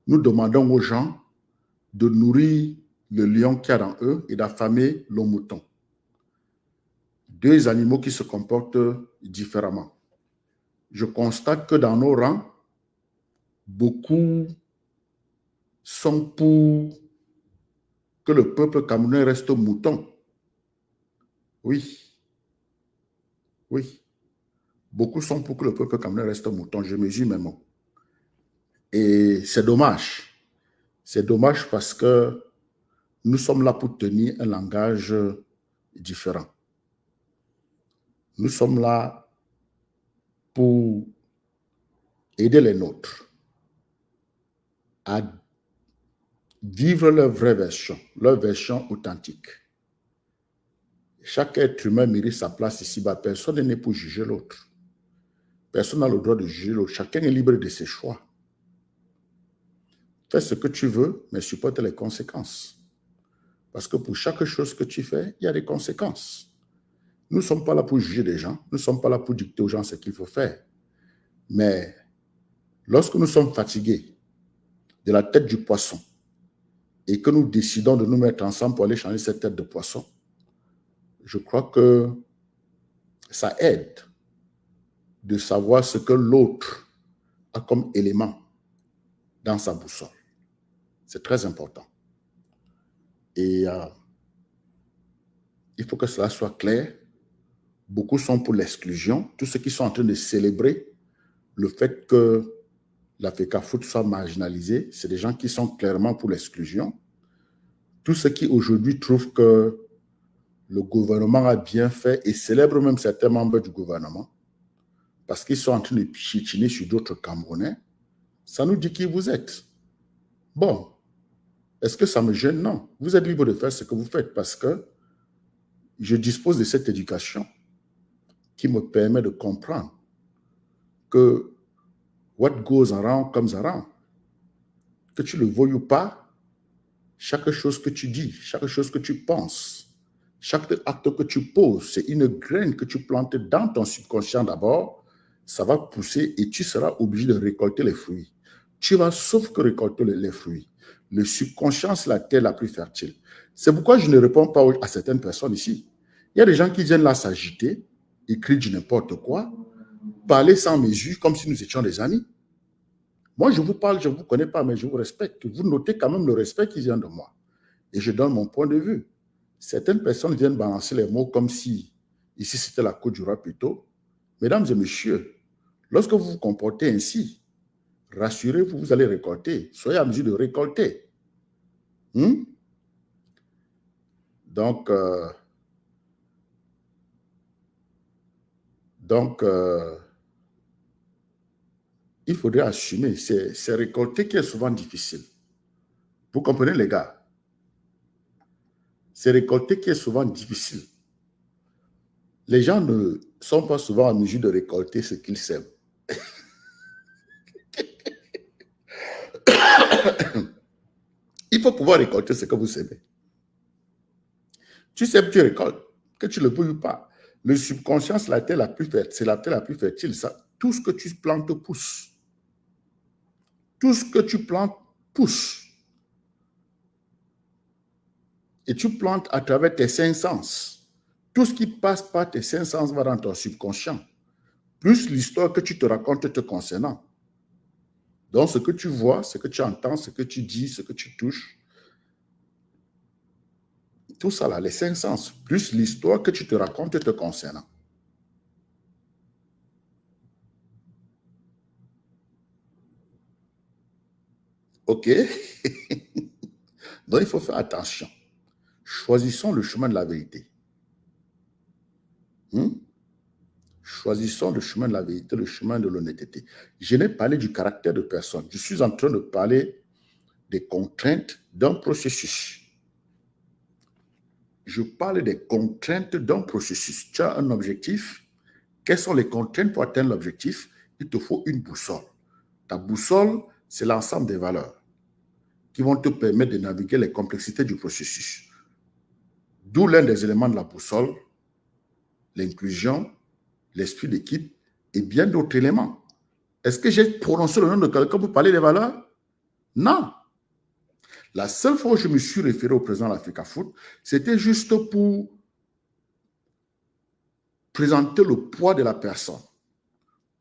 nous demandons aux gens de nourrir le lion qu'il y a dans eux et d'affamer le mouton. Deux animaux qui se comportent différemment. Je constate que dans nos rangs, beaucoup sont pour que le peuple camerounais reste mouton. Oui. Oui. Beaucoup sont pour que le peuple camerounais reste mouton. Je mesure mes mots. Et c'est dommage. C'est dommage parce que nous sommes là pour tenir un langage différent. Nous sommes là pour aider les nôtres à vivre leur vraie version, leur version authentique. Chaque être humain mérite sa place ici-bas. Personne n'est né pour juger l'autre. Personne n'a le droit de juger l'autre. Chacun est libre de ses choix. Fais ce que tu veux, mais supporte les conséquences. Parce que pour chaque chose que tu fais, il y a des conséquences. Nous ne sommes pas là pour juger des gens. Nous ne sommes pas là pour dicter aux gens ce qu'il faut faire. Mais lorsque nous sommes fatigués de la tête du poisson et que nous décidons de nous mettre ensemble pour aller changer cette tête de poisson, je crois que ça aide de savoir ce que l'autre a comme élément dans sa boussole. C'est très important. Et il faut que cela soit clair. Beaucoup sont pour l'exclusion. Tous ceux qui sont en train de célébrer le fait que l'Africa Foot soit marginalisé, c'est des gens qui sont clairement pour l'exclusion. Tous ceux qui aujourd'hui trouvent que le gouvernement a bien fait et célèbrent même certains membres du gouvernement parce qu'ils sont en train de chitiner sur d'autres Camerounais, ça nous dit qui vous êtes. Bon, est-ce que ça me gêne? Non. Vous êtes libre de faire ce que vous faites parce que je dispose de cette éducation qui me permet de comprendre que what goes around comes around. Que tu le veuilles ou pas, chaque chose que tu dis, chaque chose que tu penses, chaque acte que tu poses, c'est une graine que tu plantes dans ton subconscient d'abord, ça va pousser et tu seras obligé de récolter les fruits. Tu vas sauf que récolter les fruits. Le subconscient, c'est la terre la plus fertile. C'est pourquoi je ne réponds pas à certaines personnes ici. Il y a des gens qui viennent là s'agiter, écrire du n'importe quoi, parler sans mesure comme si nous étions des amis. Moi, je vous parle, je ne vous connais pas, mais je vous respecte. Vous notez quand même le respect qui vient de moi. Et je donne mon point de vue. Certaines personnes viennent balancer les mots comme si ici c'était la Côte du Roi plutôt. Mesdames et messieurs, lorsque vous vous comportez ainsi, rassurez-vous, vous allez récolter. Soyez à mesure de récolter. Donc, il faudrait assumer. C'est récolter qui est souvent difficile. Vous comprenez, les gars? C'est récolter qui est souvent difficile. Les gens ne sont pas souvent en mesure de récolter ce qu'ils sèment. Il faut pouvoir récolter ce que vous sèmez. Tu sèmes, tu récoltes, que tu le veuilles ou pas. Le subconscient, c'est la terre la plus fertile. C'est la terre la plus fertile. Ça, tout ce que tu plantes pousse. Tout ce que tu plantes pousse. Et tu plantes à travers tes cinq sens. Tout ce qui passe par tes cinq sens va dans ton subconscient. Plus l'histoire que tu te racontes te concernant. Donc, ce que tu vois, ce que tu entends, ce que tu dis, ce que tu touches, tout ça là, les cinq sens, plus l'histoire que tu te racontes te concernant. OK? Donc, il faut faire attention. Choisissons le chemin de la vérité. Choisissons le chemin de la vérité, le chemin de l'honnêteté. Je n'ai parlé du caractère de personne. Je suis en train de parler des contraintes d'un processus. Je parle des contraintes d'un processus. Tu as un objectif. Quelles sont les contraintes pour atteindre l'objectif? Il te faut une boussole. Ta boussole, c'est l'ensemble des valeurs qui vont te permettre de naviguer les complexités du processus. D'où l'un des éléments de la boussole, l'inclusion, l'esprit d'équipe et bien d'autres éléments. Est-ce que j'ai prononcé le nom de quelqu'un pour parler des valeurs? Non. La seule fois où je me suis référé au président de l'Africa Foot, c'était juste pour présenter le poids de la personne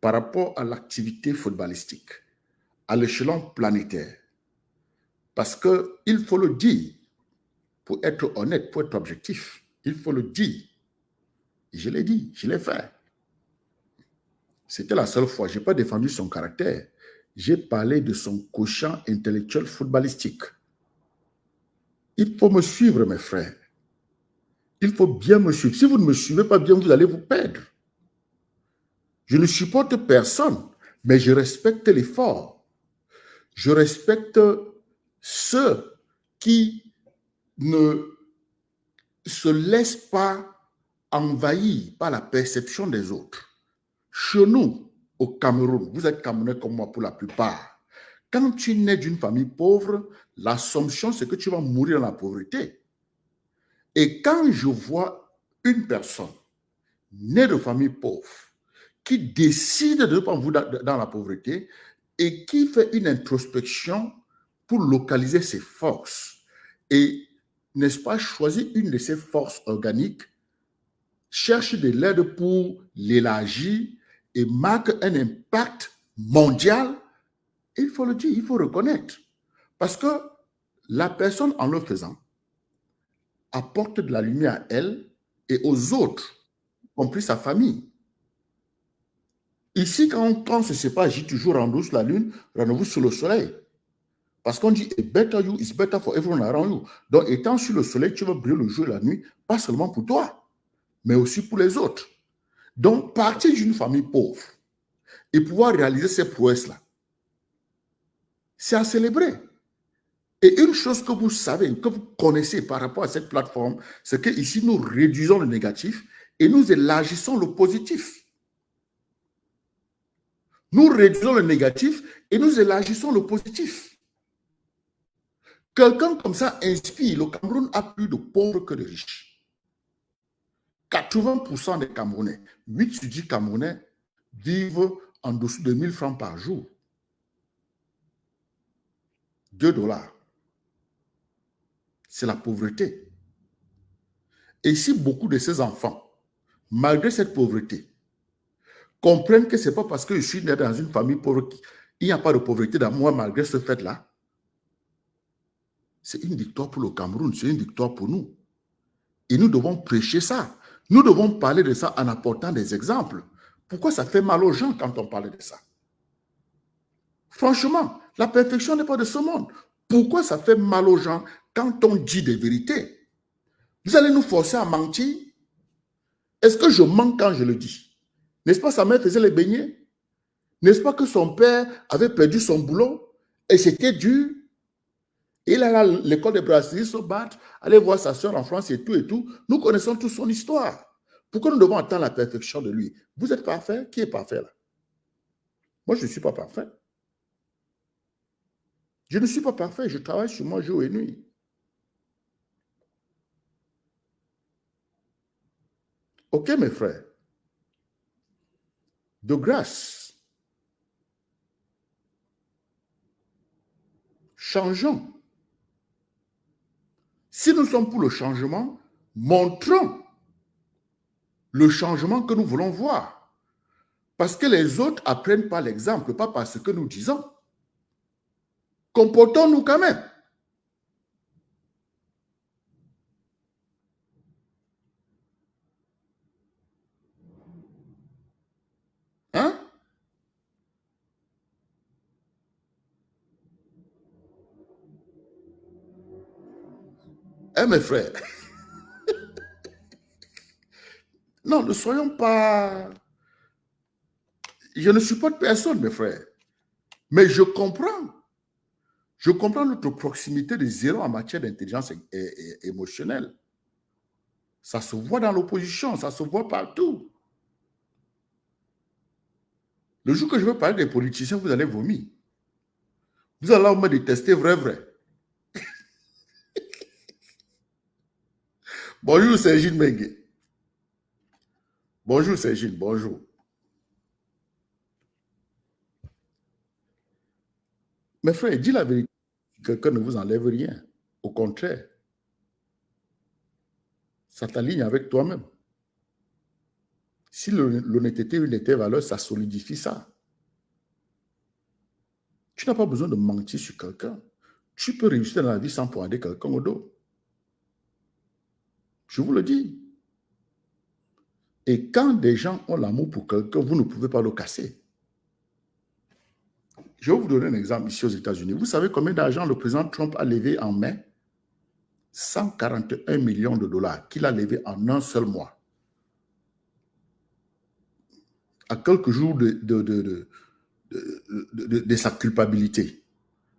par rapport à l'activité footballistique à l'échelon planétaire. Parce qu'il faut le dire, pour être honnête, pour être objectif, il faut le dire. Je l'ai dit, je l'ai fait. C'était la seule fois. Je n'ai pas défendu son caractère. J'ai parlé de son quotient intellectuel footballistique. Il faut me suivre, mes frères. Il faut bien me suivre. Si vous ne me suivez pas bien, vous allez vous perdre. Je ne supporte personne, mais je respecte l'effort. Je respecte ceux qui ne se laissent pas envahir par la perception des autres. Chez nous, au Cameroun, vous êtes Camerounais comme moi pour la plupart. Quand tu nais d'une famille pauvre, l'assumption, c'est que tu vas mourir dans la pauvreté. Et quand je vois une personne née de famille pauvre qui décide de ne pas vivre dans la pauvreté et qui fait une introspection pour localiser ses forces et, n'est-ce pas, choisir une de ses forces organiques, cherche de l'aide pour l'élargir et marque un impact mondial, il faut le dire, il faut reconnaître. Parce que la personne, en le faisant, apporte de la lumière à elle et aux autres, y compris sa famille. Ici, quand on se sépare, j'ai toujours rendez-vous sur la lune, rendez-vous sur le soleil. Parce qu'on dit, better you is better for everyone around you. Donc, étant sur le soleil, tu vas briller le jour et la nuit, pas seulement pour toi, mais aussi pour les autres. Donc, partir d'une famille pauvre et pouvoir réaliser ces prouesses-là, c'est à célébrer. Et une chose que vous savez, que vous connaissez par rapport à cette plateforme, c'est qu'ici, nous réduisons le négatif et nous élargissons le positif. Nous réduisons le négatif et nous élargissons le positif. Quelqu'un comme ça inspire. Le Cameroun a plus de pauvres que de riches. 80% des Camerounais, 8 sur 10 Camerounais vivent en dessous de 1000 francs par jour. 2 dollars. C'est la pauvreté. Et si beaucoup de ces enfants, malgré cette pauvreté, comprennent que ce n'est pas parce que je suis né dans une famille pauvre qu'il n'y a pas de pauvreté dans moi malgré ce fait-là, c'est une victoire pour le Cameroun, c'est une victoire pour nous. Et nous devons prêcher ça. Nous devons parler de ça en apportant des exemples. Pourquoi ça fait mal aux gens quand on parle de ça? Franchement, la perfection n'est pas de ce monde. Pourquoi ça fait mal aux gens quand on dit des vérités? Vous allez nous forcer à mentir? Est-ce que je mens quand je le dis? N'est-ce pas sa mère faisait les beignets? N'est-ce pas que son père avait perdu son boulot et c'était dur? Et il allait à l'école de brasserie se battre, aller voir sa soeur en France et tout et tout. Nous connaissons toute son histoire. Pourquoi nous devons attendre la perfection de lui? Vous êtes parfait? Qui est parfait là? Moi, je ne suis pas parfait. Je ne suis pas parfait. Je travaille sur moi jour et nuit. OK, mes frères. De grâce, changeons. Si nous sommes pour le changement, montrons le changement que nous voulons voir. Parce que les autres apprennent par l'exemple, pas par ce que nous disons. Comportons-nous quand même. Hein? Hein, mes frères? Non, ne soyons pas... Je ne supporte personne, mes frères. Mais je comprends. Je comprends notre proximité de zéro en matière d'intelligence émotionnelle. Ça se voit dans l'opposition, ça se voit partout. Le jour que je veux parler des politiciens, vous allez vomir. Vous allez me détester, vrai. Bonjour, c'est Gilles Mengue. Bonjour, c'est Gilles, bonjour. Mes frères, dis la vérité. quelqu'un ne vous enlève rien. Au contraire, ça t'aligne avec toi-même. Si l'honnêteté est une de tes valeurs, ça solidifie ça. Tu n'as pas besoin de mentir sur quelqu'un. Tu peux réussir dans la vie sans pointer quelqu'un au dos. Je vous le dis. Et quand des gens ont l'amour pour quelqu'un, vous ne pouvez pas le casser. Je vais vous donner un exemple ici aux États-Unis. Vous savez combien d'argent le président Trump a levé en mai? 141 millions de dollars qu'il a levé en un seul mois. À quelques jours de sa culpabilité,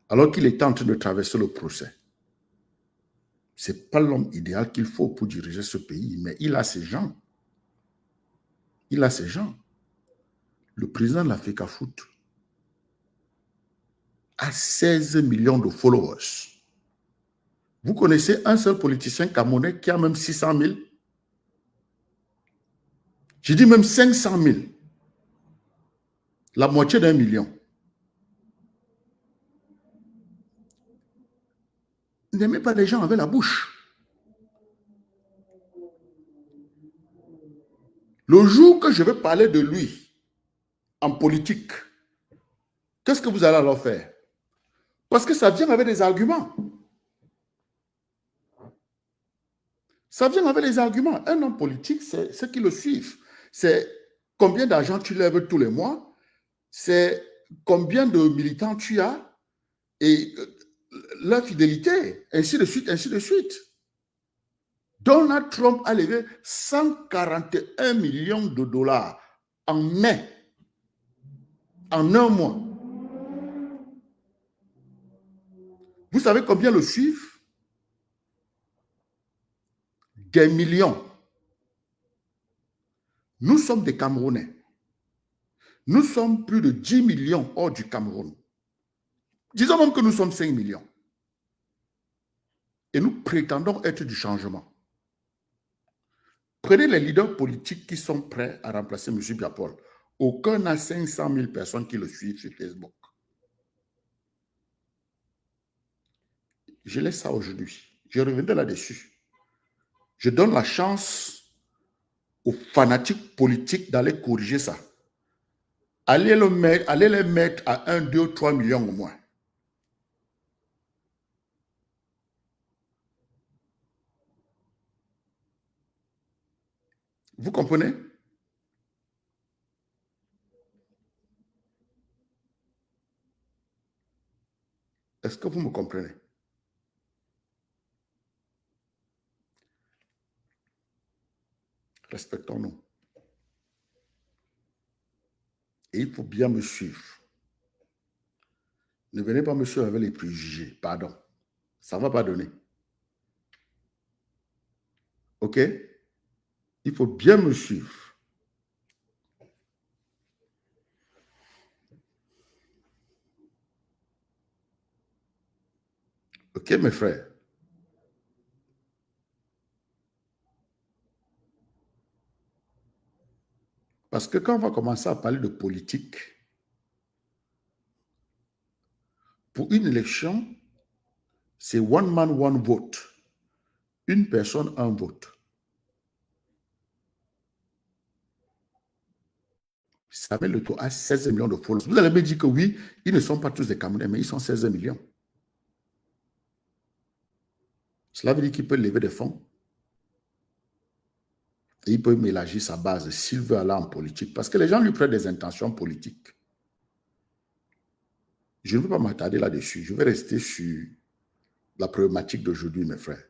alors qu'il était en train de traverser le procès. Ce n'est pas l'homme idéal qu'il faut pour diriger ce pays, mais il a ses gens. Il a ses gens. Le président de l'Africa Foot a 16 millions de followers. Vous connaissez un seul politicien camerounais qui a même 600 000? Je dis même 500 000. La moitié d'1 million. N'aimez pas les gens avec la bouche. Le jour que je vais parler de lui en politique, qu'est-ce que vous allez alors faire? Parce que ça vient avec des arguments. Ça vient avec des arguments. Un homme politique, c'est ceux qui le suivent. C'est combien d'argent tu lèves tous les mois, c'est combien de militants tu as et leur fidélité, ainsi de suite, ainsi de suite. Donald Trump a levé 141 millions de dollars en mai, en un mois. Vous savez combien le suivent? Des millions. Nous sommes des Camerounais. Nous sommes plus de 10 millions hors du Cameroun. Disons même que nous sommes 5 millions. Et nous prétendons être du changement. Prenez les leaders politiques qui sont prêts à remplacer M. Biapol. Aucun n'a 500 000 personnes qui le suivent sur Facebook. Je laisse ça aujourd'hui. Je reviendrai là-dessus. Je donne la chance aux fanatiques politiques d'aller corriger ça. Allez les mettre à 1, 2, 3 millions au moins. Vous comprenez? Est-ce que vous me comprenez? Respectons-nous. Et il faut bien me suivre. Ne venez pas me suivre avec les préjugés. Pardon. Ça ne va pas donner. OK? Il faut bien me suivre. OK, mes frères? Parce que quand on va commencer à parler de politique, pour une élection, c'est one man, one vote. Une personne, un vote. Ça met le taux à 16 millions de followers. Vous allez me dire que oui, ils ne sont pas tous des Camerounais, mais ils sont 16 millions. Cela veut dire qu'il peut lever des fonds. Et il peut mélanger sa base s'il veut aller en politique. Parce que les gens lui prennent des intentions politiques. Je ne veux pas m'attarder là-dessus. Je vais rester sur la problématique d'aujourd'hui, mes frères.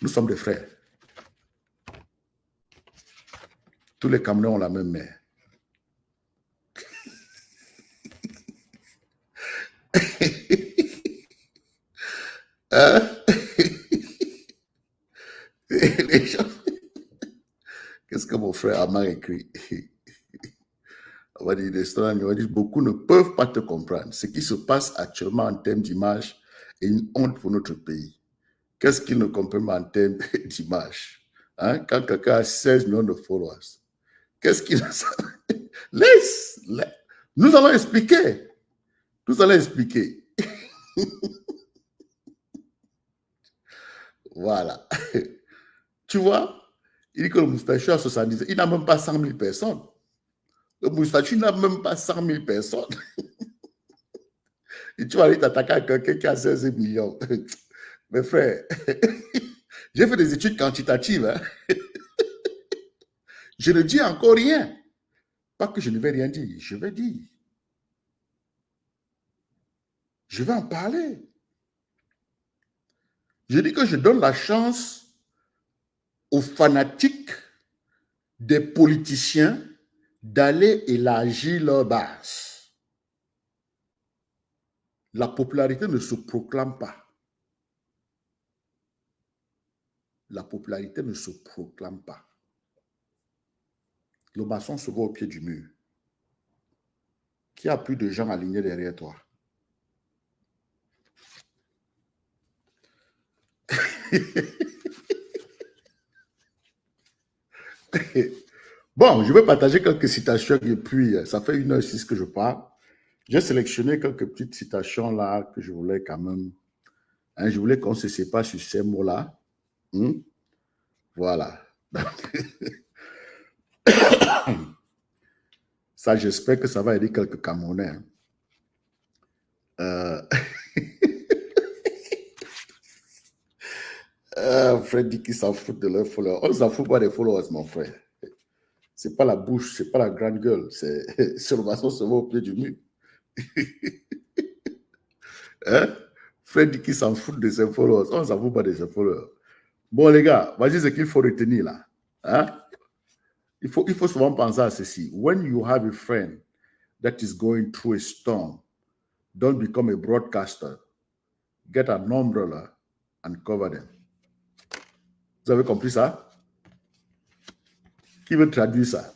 Nous sommes des frères. Tous les Camerounais ont la même mère. Hein? Les gens... Qu'est-ce que mon frère Amar écrit? On va dire, beaucoup ne peuvent pas te comprendre. Ce qui se passe actuellement en termes d'image est une honte pour notre pays. Qu'est-ce qu'ils ne comprennent pas en termes d'image? Hein? Quand quelqu'un a 16 millions de followers, qu'est-ce qu'il a? Laisse. Nous allons expliquer. Nous allons expliquer. Voilà. Tu vois, il dit que le moustachu a 70, il n'a même pas 100 000 personnes. Le moustachu n'a même pas 100 000 personnes. Et tu vas aller t'attaquer à quelqu'un qui a 16 millions. Mes frères, j'ai fait des études quantitatives. Hein. Je ne dis encore rien. Pas que je ne vais rien dire, je vais dire. Je vais en parler. Je dis que je donne la chance aux fanatiques des politiciens d'aller élargir leur base. La popularité ne se proclame pas. La popularité ne se proclame pas. Le maçon se voit au pied du mur. Qui a plus de gens alignés derrière toi? Bon, je vais partager quelques citations et puis ça fait 1h06 que je parle. J'ai sélectionné quelques petites citations là que je voulais quand même. Hein, je voulais qu'on se sépare sur ces mots-là. Voilà. Ça, j'espère que ça va aider quelques Camerounais. Fred dit qu'ils s'en foutent de leurs followers. On ne s'en fout pas des followers, mon frère. C'est pas la bouche, c'est pas la grande gueule. C'est le maçon se voit au pied du mur. Hein? Fred dit qu'il s'en fout de ses followers. On ne s'en fout pas de ses followers. Bon, les gars, voici ce qu'il faut retenir là. Hein? Il faut souvent penser à ceci. When you have a friend that is going through a storm, don't become a broadcaster. Get an umbrella and cover them. Vous avez compris ça? Qui veut traduire ça?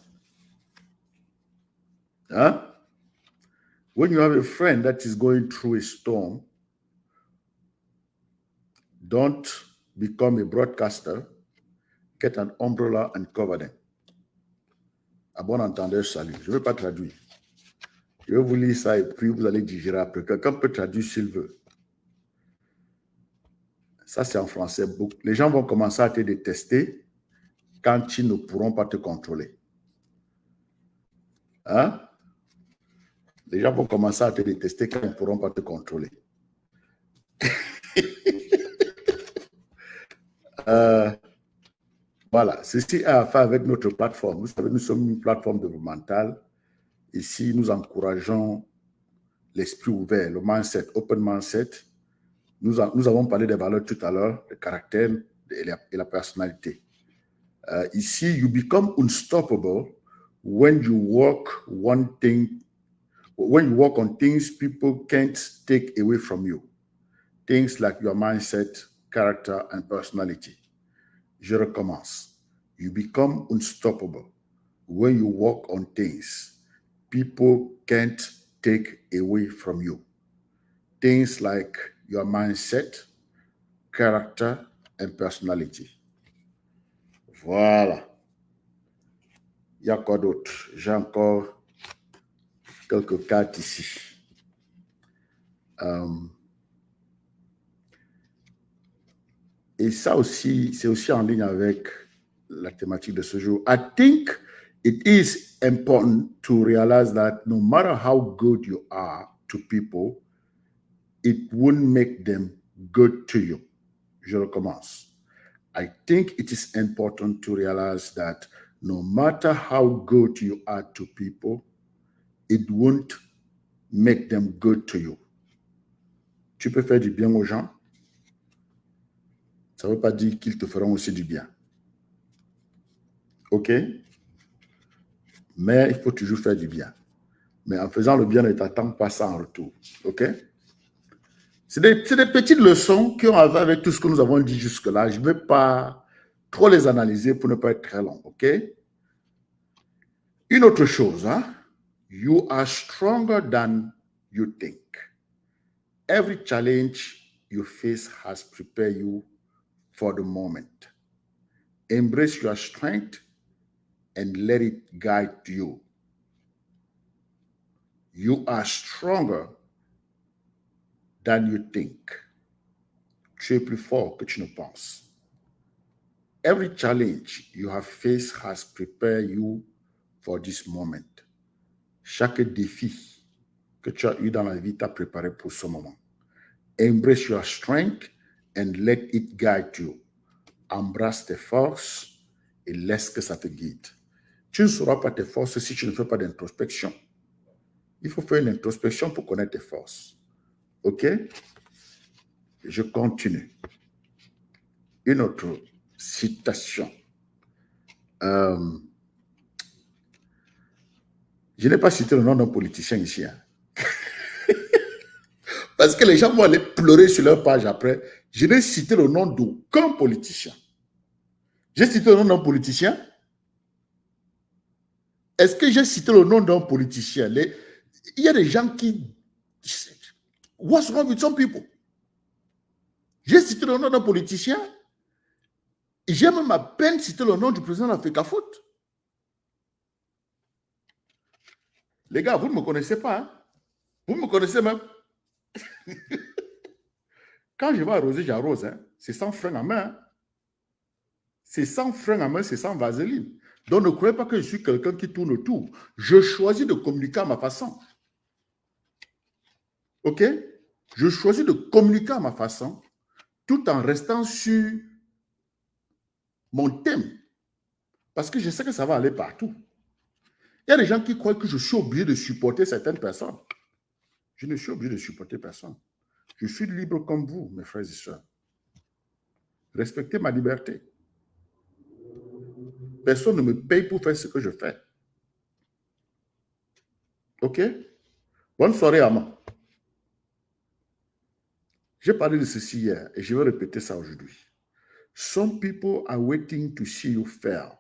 Hein? When you have a friend that is going through a storm, don't become a broadcaster. Get an umbrella and cover them. À bon entendeur, salut. Je ne vais pas traduire. Je vais vous lire ça et puis vous allez digérer après. Quelqu'un peut traduire s'il veut. Ça, c'est en français. Les gens vont commencer à te détester quand ils ne pourront pas te contrôler. Hein? Les gens vont commencer à te détester quand ils ne pourront pas te contrôler. Voilà, ceci a à faire avec notre plateforme. Vous savez, nous sommes une plateforme de mental. Ici, nous encourageons l'esprit ouvert, le mindset, open mindset. Nous avons parlé des valeurs tout à l'heure, le caractère et la personnalité. Ici, you become unstoppable when you work on things people can't take away from you. Things like your mindset, character, and personality. Je recommence. You become unstoppable when you work on things people can't take away from you. Things like your mindset, character, and personality. Voilà. Il y a quoi d'autre? J'ai encore quelques cartes ici. Et ça aussi, c'est aussi en ligne avec la thématique de ce jour. I think it is important to realize that no matter how good you are to people, it won't make them good to you. Je recommence. I think it is important to realize that no matter how good you are to people, it won't make them good to you. Tu peux faire du bien aux gens. Ça ne veut pas dire qu'ils te feront aussi du bien. OK? Mais il faut toujours faire du bien. Mais en faisant le bien, ne t'attends pas ça en retour. OK? C'est des petites leçons qui ont à voir avec tout ce que nous avons dit jusque-là. Je ne vais pas trop les analyser pour ne pas être très long. OK? Une autre chose, hein? You are stronger than you think. Every challenge you face has prepared you for the moment. Embrace your strength and let it guide you. You are stronger than you think. Tu es plus fort que tu ne penses. Every challenge you have faced has prepared you for this moment. Chaque défi que tu as eu dans la vie t'a préparé pour ce moment. Embrace your strength and let it guide you. Embrasse tes forces et laisse que ça te guide. Tu ne sauras pas tes forces si tu ne fais pas d'introspection. Il faut faire une introspection pour connaître tes forces. OK? Je continue. Une autre citation. Je n'ai pas cité le nom d'un politicien ici. Hein. Parce que les gens vont aller pleurer sur leur page après. Je n'ai cité le nom d'aucun politicien. J'ai cité le nom d'un politicien. Est-ce que j'ai cité le nom d'un politicien? Il y a des gens qui... What's wrong with some people? J'ai cité le nom d'un politicien. J'ai même à peine cité le nom du président d'Africa Foot. Les gars, vous ne me connaissez pas. Hein? Vous me connaissez même. Quand je vais arroser, j'arrose. Hein? C'est sans frein à main. Hein? C'est sans frein à main, c'est sans vaseline. Donc ne croyez pas que je suis quelqu'un qui tourne autour. Je choisis de communiquer à ma façon. OK? Je choisis de communiquer à ma façon tout en restant sur mon thème. Parce que je sais que ça va aller partout. Il y a des gens qui croient que je suis obligé de supporter certaines personnes. Je ne suis obligé de supporter personne. Je suis libre comme vous, mes frères et sœurs. Respectez ma liberté. Personne ne me paye pour faire ce que je fais. OK? Bonne soirée, Ama. J'ai parlé de ceci hier et je vais répéter ça aujourd'hui. Some people are waiting to see you fail.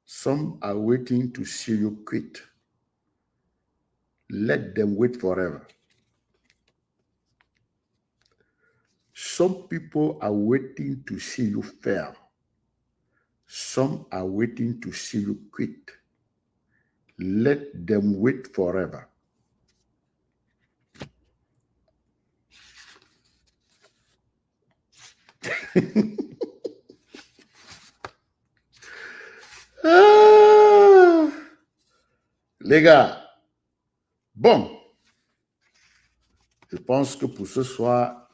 Some are waiting to see you quit. Let them wait forever. Some people are waiting to see you fail. Some are waiting to see you quit. Let them wait forever. Les gars, bon, je pense que pour ce soir,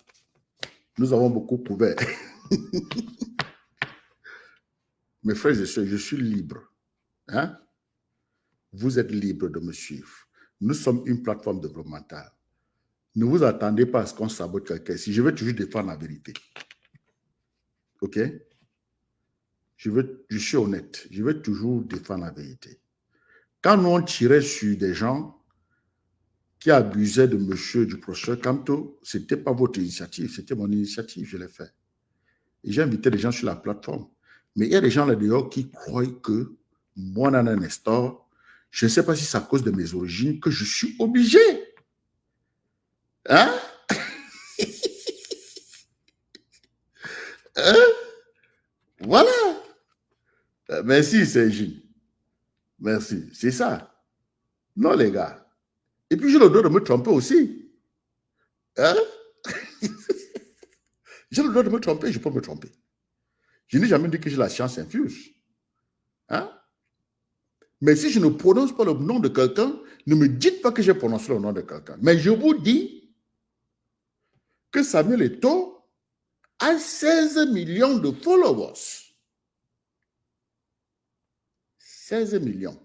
nous avons beaucoup couvert. Mes frères et sœurs, je suis libre. Hein? Vous êtes libre de me suivre. Nous sommes une plateforme développementale. Ne vous attendez pas à ce qu'on sabote quelqu'un. Si je veux toujours défendre la vérité. OK? Je suis honnête. Je veux toujours défendre la vérité. Quand nous on tirait sur des gens qui abusaient de monsieur du professeur Kanto, ce n'était pas votre initiative, c'était mon initiative, je l'ai fait. Et j'ai invité les gens sur la plateforme. Mais il y a des gens là-dehors qui croient que moi, Nana Nestor, je ne sais pas si c'est à cause de mes origines que je suis obligé. Hein? Hein? Voilà. Merci, Sergine. Merci. C'est ça. Non, les gars. Et puis, j'ai le droit de me tromper aussi. Hein? J'ai le droit de me tromper, je peux me tromper. Je n'ai jamais dit que j'ai la science infuse. Hein? Mais si je ne prononce pas le nom de quelqu'un, ne me dites pas que j'ai prononcé le nom de quelqu'un. Mais je vous dis que Samuel Eto'o a 16 millions de followers. 16 millions.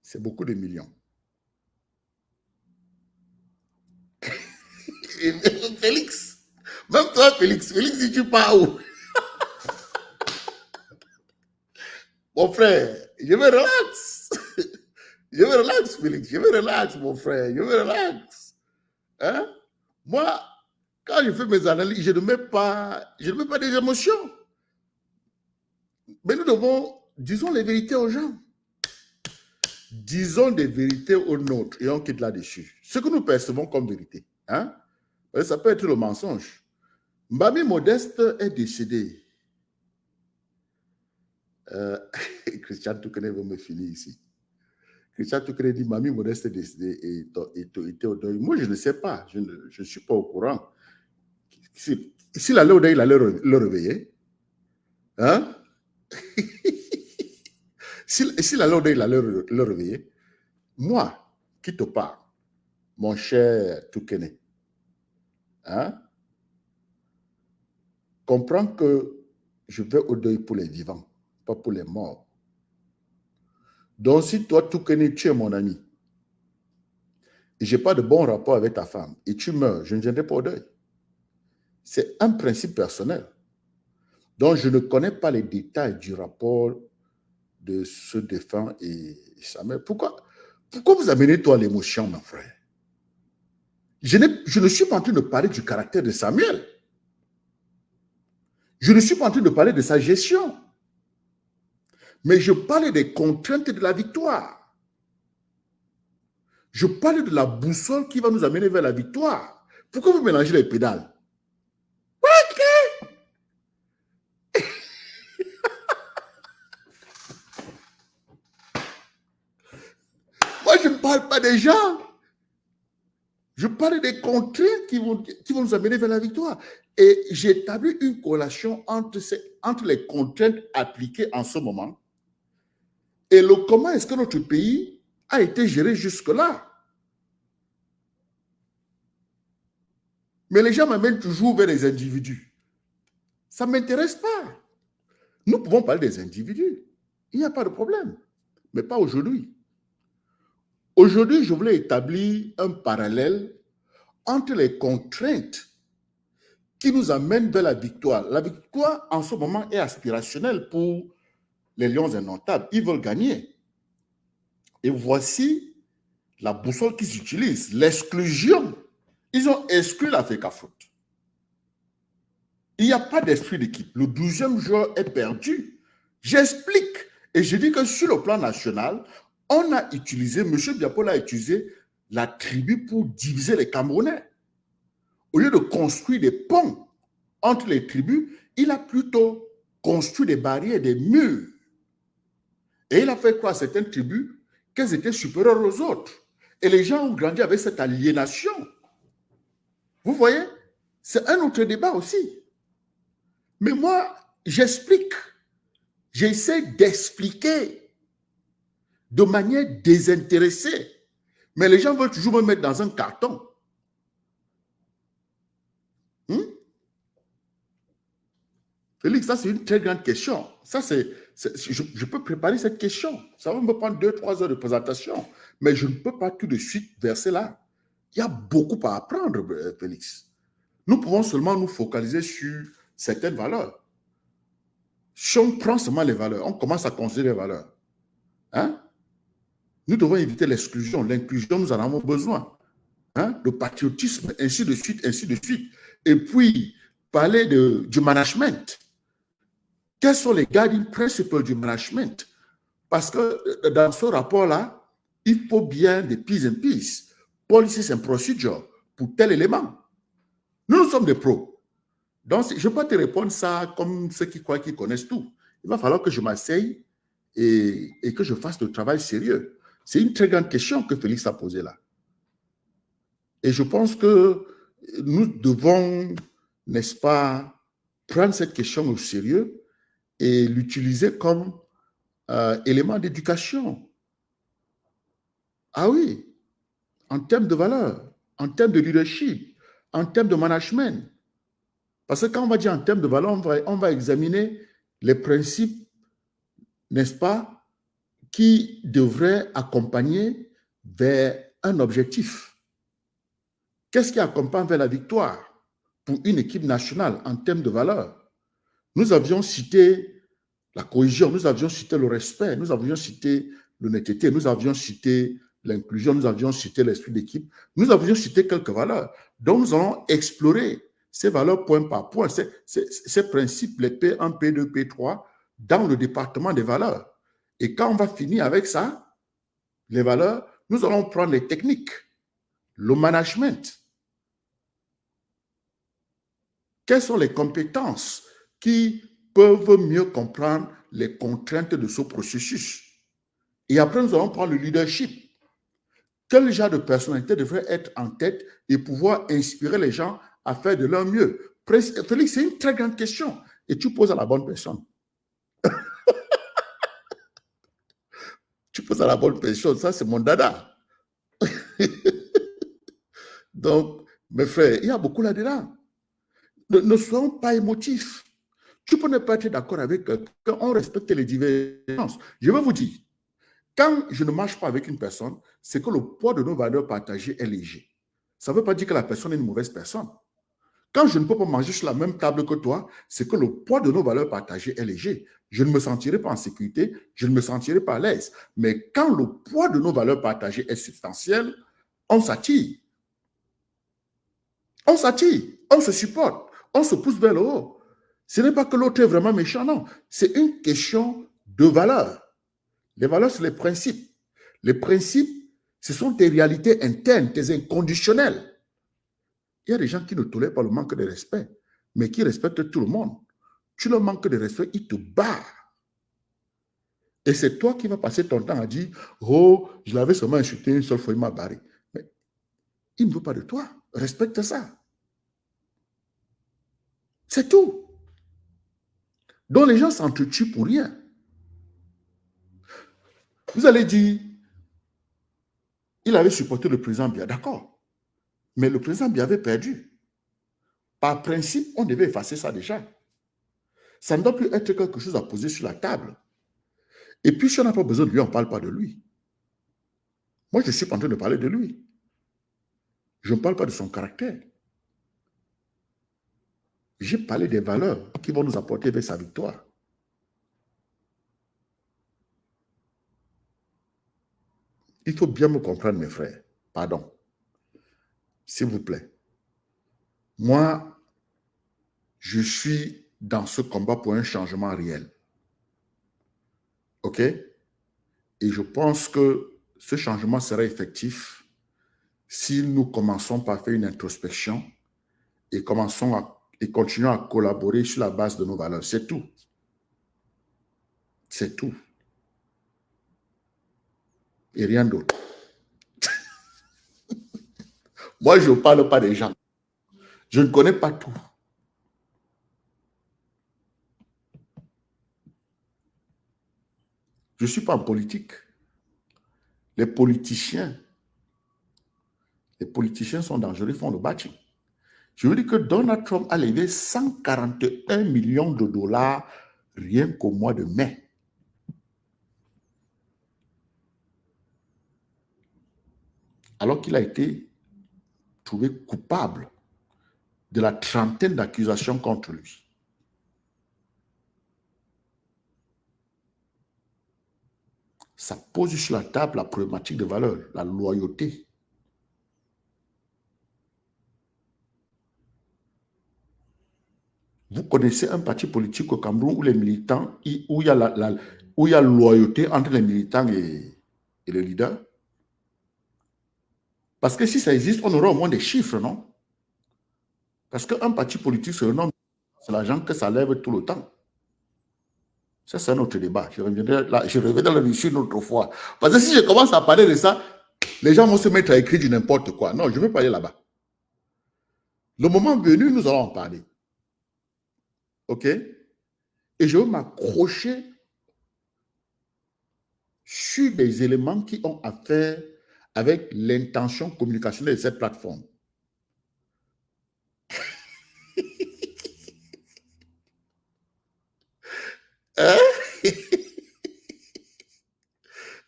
C'est beaucoup de millions. Et Félix, même toi, Félix, dit tu pars où? Mon frère, je me relaxe. Je me relaxe, Félix. Je me relaxe, mon frère. Je me relaxe. Hein? Moi, quand je fais mes analyses, je ne mets pas des émotions. Mais nous devons, disons les vérités aux gens. Disons des vérités aux nôtres et on quitte là-dessus. Ce que nous percevons comme vérité. Hein? Ça peut être le mensonge. Mbami Modeste est décédé. Christian Toukene veut me finir ici. Richard Touquet dit, Mamie Modeste est décédée et au deuil. Moi, je ne sais pas. Je ne suis pas au courant. S'il allait au deuil, il allait le réveiller. Hein? S'il allait au deuil, il allait le réveiller. Moi, qui te parle, mon cher Touquet, hein? Comprends que je vais au deuil pour les vivants, pas pour les morts. Donc, si toi, Touquet, tu es mon ami, et je n'ai pas de bon rapport avec ta femme, et tu meurs, je ne viendrai pas au deuil. C'est un principe personnel. Donc, je ne connais pas les détails du rapport de ce défunt et sa mère. Pourquoi vous amenez toi l'émotion, mon frère? Je ne suis pas en train de parler du caractère de Samuel. Je ne suis pas en train de parler de sa gestion. Mais je parle des contraintes de la victoire. Je parle de la boussole qui va nous amener vers la victoire. Pourquoi vous mélangez les pédales? Moi, je ne parle pas des gens. Je parle des contraintes qui vont nous amener vers la victoire. Et j'établis une corrélation entre les contraintes appliquées en ce moment et comment est-ce que notre pays a été géré jusque-là. Mais les gens m'amènent toujours vers les individus. Ça ne m'intéresse pas. Nous pouvons parler des individus. Il n'y a pas de problème. Mais pas aujourd'hui. Aujourd'hui, je voulais établir un parallèle entre les contraintes qui nous amènent vers la victoire. La victoire, en ce moment, est aspirationnelle pour les Lions indomptables. Ils veulent gagner. Et voici la boussole qu'ils utilisent, l'exclusion. Ils ont exclu la FECAFOOT. Il n'y a pas d'esprit d'équipe. Le 12e joueur est perdu. J'explique. Et je dis que sur le plan national, on a utilisé, M. Biapol a utilisé la tribu pour diviser les Camerounais. Au lieu de construire des ponts entre les tribus, il a plutôt construit des barrières, des murs. Et il a fait croire à certaines tribus qu'elles étaient supérieures aux autres. Et les gens ont grandi avec cette aliénation. Vous voyez? C'est un autre débat aussi. Mais moi, j'explique. J'essaie d'expliquer de manière désintéressée. Mais les gens veulent toujours me mettre dans un carton. Félix, ça c'est une très grande question. Ça, je peux préparer cette question. Ça va me prendre 2-3 heures de présentation. Mais je ne peux pas tout de suite verser là. Il y a beaucoup à apprendre, Félix. Nous pouvons seulement nous focaliser sur certaines valeurs. Si on prend seulement les valeurs, on commence à considérer les valeurs. Hein? Nous devons éviter l'exclusion. L'inclusion, nous en avons besoin. Hein? Le patriotisme, ainsi de suite, ainsi de suite. Et puis, parler du management. Quels sont les guiding principles du management? Parce que dans ce rapport-là, il faut bien des P's and P's, policies and procedures, pour tel élément. Nous sommes des pros. Donc, je ne peux pas te répondre ça comme ceux qui croient qu'ils connaissent tout. Il va falloir que je m'asseye et que je fasse le travail sérieux. C'est une très grande question que Félix a posée là. Et je pense que nous devons, n'est-ce pas, prendre cette question au sérieux et l'utiliser comme élément d'éducation. Ah oui, en termes de valeur, en termes de leadership, en termes de management. Parce que quand on va dire en termes de valeur, on va examiner les principes, n'est-ce pas, qui devraient accompagner vers un objectif. Qu'est-ce qui accompagne vers la victoire pour une équipe nationale en termes de valeur? Nous avions cité la cohésion, nous avions cité le respect, nous avions cité l'honnêteté, nous avions cité l'inclusion, nous avions cité l'esprit d'équipe, nous avions cité quelques valeurs. Donc, nous allons explorer ces valeurs point par point, ces principes, les P1, P2, P3, dans le département des valeurs. Et quand on va finir avec ça, les valeurs, nous allons prendre les techniques, le management. Quelles sont les compétences qui peuvent mieux comprendre les contraintes de ce processus? Et après, nous allons prendre le leadership. Quel genre de personnalité devrait être en tête et pouvoir inspirer les gens à faire de leur mieux? Félix, c'est une très grande question. Et tu poses à la bonne personne. Tu poses à la bonne personne. Ça, c'est mon dada. Donc, mes frères, il y a beaucoup là-dedans. Ne soyons pas émotifs. Tu peux ne pas être d'accord avec quelqu'un, on respecte les divergences. Je vais vous dire, quand je ne marche pas avec une personne, c'est que le poids de nos valeurs partagées est léger. Ça ne veut pas dire que la personne est une mauvaise personne. Quand je ne peux pas manger sur la même table que toi, c'est que le poids de nos valeurs partagées est léger. Je ne me sentirai pas en sécurité, je ne me sentirai pas à l'aise. Mais quand le poids de nos valeurs partagées est substantiel, on s'attire. On s'attire, on se supporte, on se pousse vers le haut. Ce n'est pas que l'autre est vraiment méchant, non. C'est une question de valeur. Les valeurs, c'est les principes. Les principes, ce sont tes réalités internes, tes inconditionnels. Il y a des gens qui ne tolèrent pas le manque de respect, mais qui respectent tout le monde. Tu leur manques de respect, ils te barrent. Et c'est toi qui vas passer ton temps à dire, oh, je l'avais seulement insulté une seule fois, il m'a barré. Mais il ne veut pas de toi. Respecte ça. C'est tout. Donc les gens s'entretuent pour rien. Vous allez dire, il avait supporté le président Biya, d'accord. Mais le président Biya avait perdu. Par principe, on devait effacer ça déjà. Ça ne doit plus être quelque chose à poser sur la table. Et puis, si on n'a pas besoin de lui, on ne parle pas de lui. Moi, je ne suis pas en train de parler de lui. Je ne parle pas de son caractère. J'ai parlé des valeurs qui vont nous apporter vers sa victoire. Il faut bien me comprendre, mes frères. Pardon. S'il vous plaît. Moi, je suis dans ce combat pour un changement réel. OK? Et je pense que ce changement sera effectif si nous commençons par faire une introspection et continuons à collaborer sur la base de nos valeurs. C'est tout. C'est tout. Et rien d'autre. Moi, je ne parle pas des gens. Je ne connais pas tout. Je ne suis pas en politique. Les politiciens sont dangereux, ils font le bâti. Je veux dire que Donald Trump a levé 141 millions de dollars rien qu'au mois de mai. Alors qu'il a été trouvé coupable de la trentaine d'accusations contre lui. Ça pose sur la table la problématique de valeur, la loyauté. Vous connaissez un parti politique au Cameroun où les militants, où il y a loyauté entre les militants et le leader? Parce que si ça existe, on aura au moins des chiffres, non? Parce qu'un parti politique, c'est le nom, c'est l'argent que ça lève tout le temps. Ça, c'est un autre débat. Je reviendrai là-dessus une autre fois. Parce que si je commence à parler de ça, les gens vont se mettre à écrire du n'importe quoi. Non, je ne veux pas aller là-bas. Le moment venu, nous allons en parler. OK? Et je veux m'accrocher sur des éléments qui ont à faire avec l'intention communicationnelle de cette plateforme. Hein?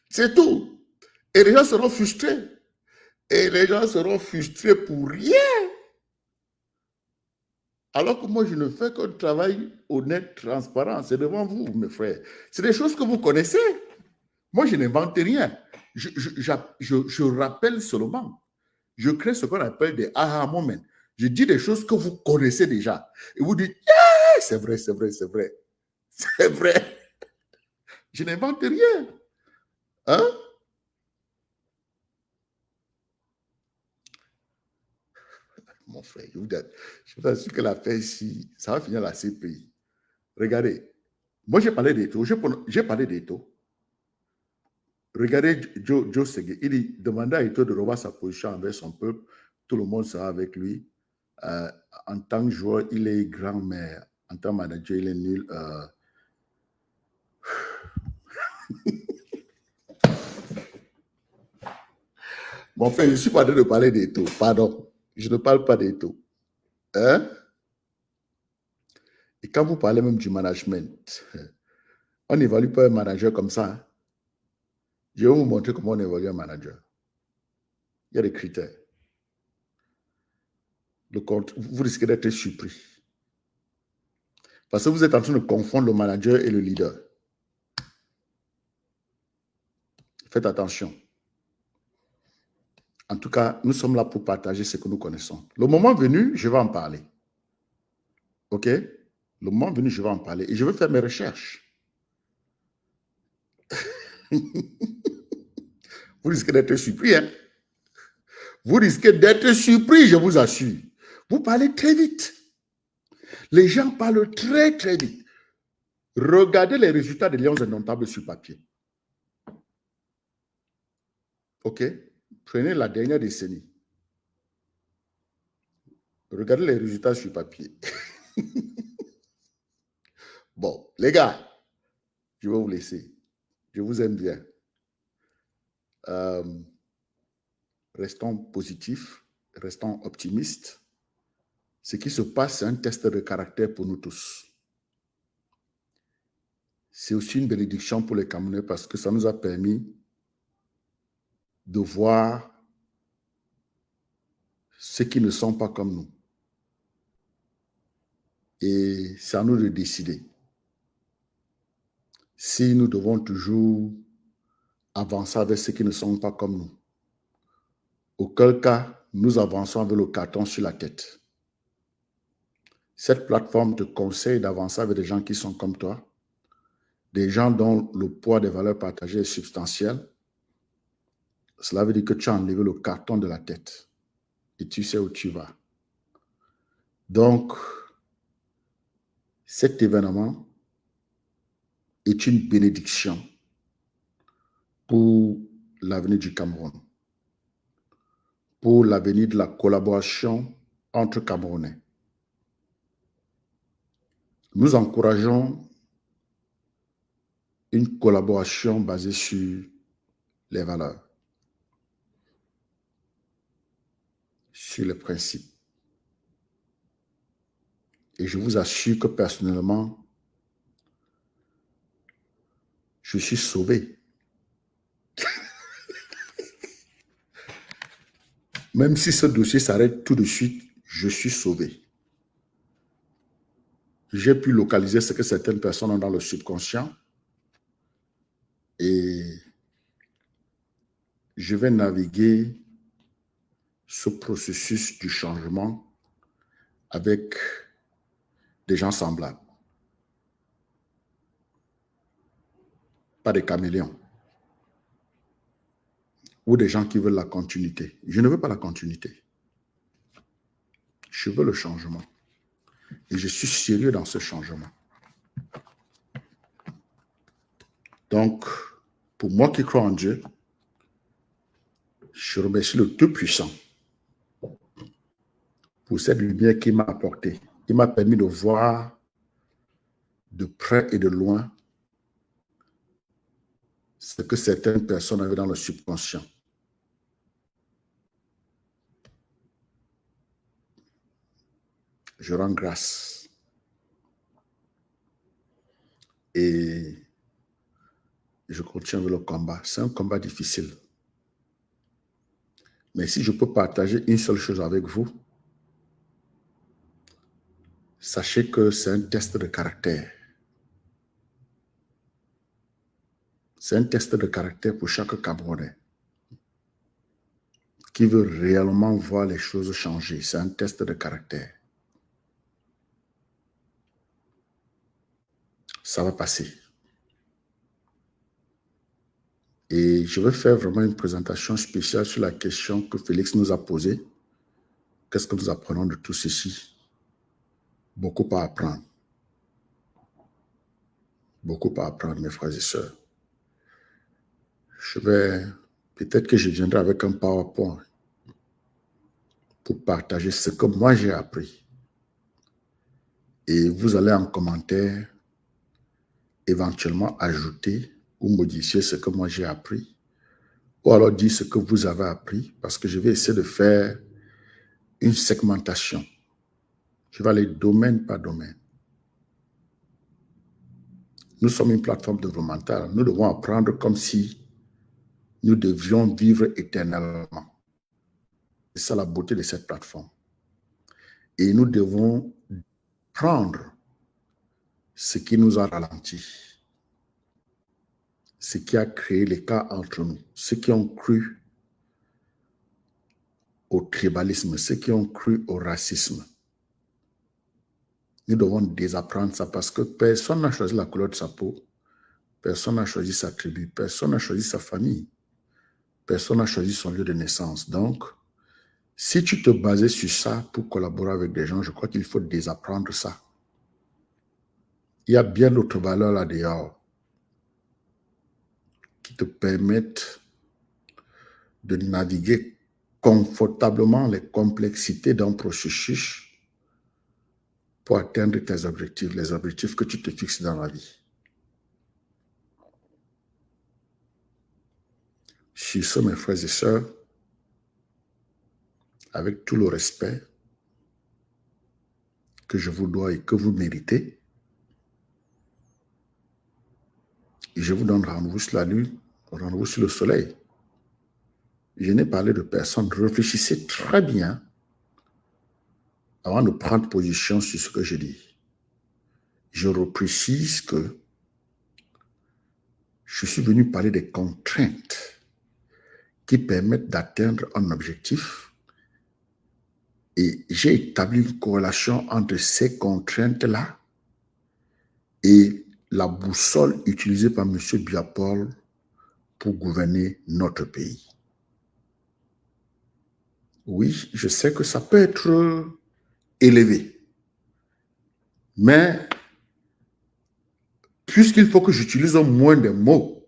C'est tout. Et les gens seront frustrés. Et les gens seront frustrés pour rien. Alors que moi, je ne fais qu'un travail honnête, transparent. C'est devant vous, mes frères. C'est des choses que vous connaissez. Moi, je n'invente rien. Je rappelle seulement. Je crée ce qu'on appelle des aha moments. Je dis des choses que vous connaissez déjà. Et vous dites, yeah, c'est vrai, c'est vrai, c'est vrai. C'est vrai. Je n'invente rien. Hein? Mon frère, je vous assure que l'affaire ici, ça va finir à la CPI. Regardez, moi j'ai parlé des taux, j'ai parlé des taux. Regardez Joe Segui. Il dit, demandez à Eto'o de revoir sa position envers son peuple. Tout le monde sera avec lui. En tant que joueur, il est grand, mais en tant que manager, il est nul. Bon, enfin, je ne suis pas en train de parler d'Eto'o. Pardon. Je ne parle pas d'Eto'o. Hein? Et quand vous parlez même du management, on n'évalue pas un manager comme ça. Hein? Je vais vous montrer comment on évalue un manager. Il y a des critères. Vous risquez d'être surpris. Parce que vous êtes en train de confondre le manager et le leader. Faites attention. En tout cas, nous sommes là pour partager ce que nous connaissons. Le moment venu, je vais en parler. OK? Le moment venu, je vais en parler. Et je vais faire mes recherches. Vous risquez d'être surpris, hein? Vous risquez d'être surpris, je vous assure. Vous parlez très vite. Les gens parlent très, très vite. Regardez les résultats des Lions indomptables sur papier. OK? Prenez la dernière décennie. Regardez les résultats sur papier. Bon, les gars, je vais vous laisser. Je vous aime bien. Restons positifs, restons optimistes. Ce qui se passe, c'est un test de caractère pour nous tous. C'est aussi une bénédiction pour les Camerounais parce que ça nous a permis de voir ceux qui ne sont pas comme nous. Et c'est à nous de décider si nous devons toujours avancer avec ceux qui ne sont pas comme nous. Auquel cas, nous avançons avec le carton sur la tête. Cette plateforme te conseille d'avancer avec des gens qui sont comme toi, des gens dont le poids des valeurs partagées est substantiel. Cela veut dire que tu as enlevé le carton de la tête et tu sais où tu vas. Donc, cet événement est une bénédiction pour l'avenir du Cameroun, pour l'avenir de la collaboration entre Camerounais. Nous encourageons une collaboration basée sur les valeurs, sur les principes. Et je vous assure que personnellement, je suis sauvé. Même si ce dossier s'arrête tout de suite, je suis sauvé. J'ai pu localiser ce que certaines personnes ont dans le subconscient et je vais naviguer ce processus du changement avec des gens semblables. Pas des caméléons. Ou des gens qui veulent la continuité. Je ne veux pas la continuité. Je veux le changement. Et je suis sérieux dans ce changement. Donc, pour moi qui crois en Dieu, je remercie le Tout-Puissant pour cette lumière qu'il m'a apportée. Il m'a permis de voir de près et de loin ce que certaines personnes avaient dans le subconscient. Je rends grâce. Et je continue avec le combat. C'est un combat difficile. Mais si je peux partager une seule chose avec vous, sachez que c'est un test de caractère. C'est un test de caractère pour chaque Camerounais qui veut réellement voir les choses changer. C'est un test de caractère. Ça va passer. Et je vais faire vraiment une présentation spéciale sur la question que Félix nous a posée. Qu'est-ce que nous apprenons de tout ceci? Beaucoup à apprendre. Beaucoup à apprendre, mes frères et sœurs. Peut-être que je viendrai avec un PowerPoint pour partager ce que moi j'ai appris. Et vous allez en commentaire éventuellement ajouter ou modifier ce que moi j'ai appris, ou alors dire ce que vous avez appris, parce que je vais essayer de faire une segmentation. Je vais aller domaine par domaine. Nous sommes une plateforme développementale. Nous devons apprendre comme si nous devions vivre éternellement. C'est ça la beauté de cette plateforme. Et nous devons prendre ce qui nous a ralenti, ce qui a créé l'écart entre nous, ceux qui ont cru au tribalisme, ceux qui ont cru au racisme. Nous devons désapprendre ça parce que personne n'a choisi la couleur de sa peau, personne n'a choisi sa tribu, personne n'a choisi sa famille, personne n'a choisi son lieu de naissance. Donc, si tu te basais sur ça pour collaborer avec des gens, je crois qu'il faut désapprendre ça. Il y a bien d'autres valeurs là dehors qui te permettent de naviguer confortablement les complexités d'un processus pour atteindre tes objectifs, les objectifs que tu te fixes dans la vie. Sur ce, mes frères et sœurs, avec tout le respect que je vous dois et que vous méritez, je vous donne rendez-vous sur la lune, rendez-vous sur le soleil. Je n'ai parlé de personne. Réfléchissez très bien avant de prendre position sur ce que je dis. Je reprécise que je suis venu parler des contraintes qui permettent d'atteindre un objectif et j'ai établi une corrélation entre ces contraintes-là et la boussole utilisée par M. Biapol pour gouverner notre pays. Oui, je sais que ça peut être élevé, mais puisqu'il faut que j'utilise moins de mots,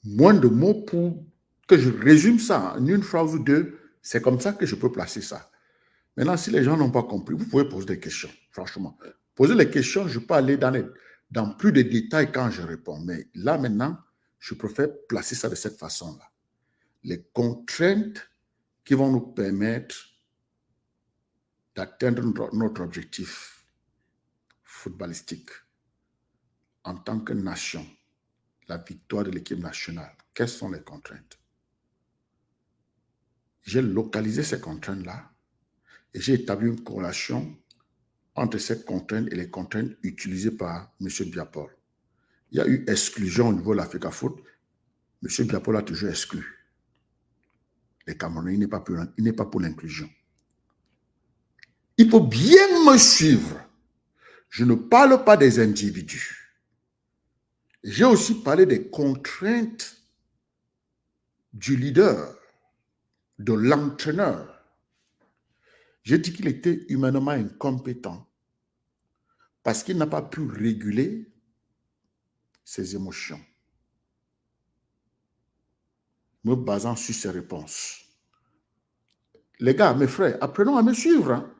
moins de mots pour que je résume ça en une phrase ou deux, c'est comme ça que je peux placer ça. Maintenant, si les gens n'ont pas compris, vous pouvez poser des questions, franchement. Poser les questions, je peux aller dans plus de détails quand je réponds. Mais là, maintenant, je préfère placer ça de cette façon-là. Les contraintes qui vont nous permettre d'atteindre notre objectif footballistique en tant que nation, la victoire de l'équipe nationale. Quelles sont les contraintes? J'ai localisé ces contraintes-là et j'ai établi une corrélation entre ces contraintes et les contraintes utilisées par M. Biapol. Il y a eu exclusion au niveau de l'Africa Foot. M. Biapol a toujours exclu les Camerounais. Il n'est pas pour l'inclusion. Il faut bien me suivre. Je ne parle pas des individus. J'ai aussi parlé des contraintes du leader, de l'entraîneur. J'ai dit qu'il était humainement incompétent parce qu'il n'a pas pu réguler ses émotions, me basant sur ses réponses. Les gars, mes frères, apprenons à me suivre. Hein.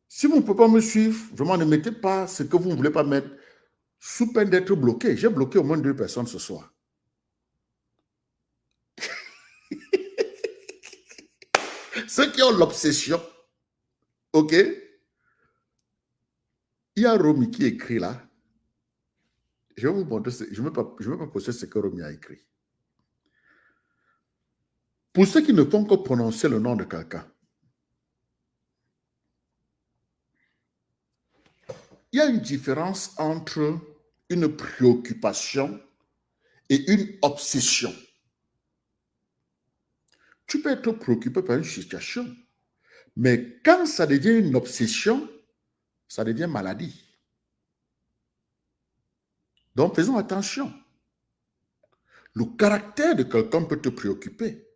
Si vous ne pouvez pas me suivre, vraiment ne mettez pas ce que vous ne voulez pas mettre sous peine d'être bloqué. J'ai bloqué au moins 2 personnes ce soir. Ceux qui ont l'obsession, ok? Il y a Romy qui écrit là. Je vais vous montrer, je ne vais pas poster ce que Romy a écrit. Pour ceux qui ne font que prononcer le nom de quelqu'un, il y a une différence entre une préoccupation et une obsession. Tu peux être préoccupé par une situation, mais quand ça devient une obsession, ça devient maladie. Donc, faisons attention. Le caractère de quelqu'un peut te préoccuper,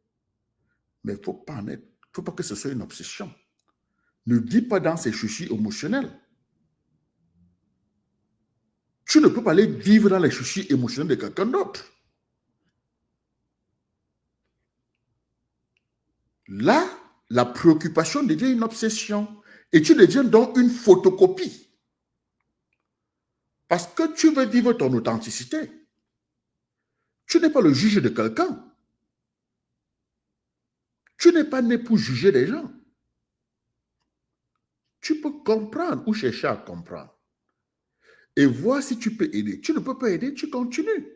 mais il ne faut pas que ce soit une obsession. Ne vis pas dans ces soucis émotionnels. Tu ne peux pas aller vivre dans les soucis émotionnels de quelqu'un d'autre. Là, la préoccupation devient une obsession et tu deviens donc une photocopie. Parce que tu veux vivre ton authenticité. Tu n'es pas le juge de quelqu'un. Tu n'es pas né pour juger les gens. Tu peux comprendre ou chercher à comprendre. Et voir si tu peux aider. Tu ne peux pas aider, tu continues.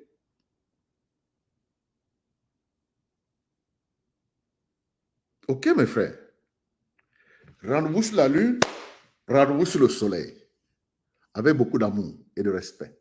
Ok, mes frères. Rendez-vous sur la lune, rendez-vous sur le soleil. Avec beaucoup d'amour et de respect.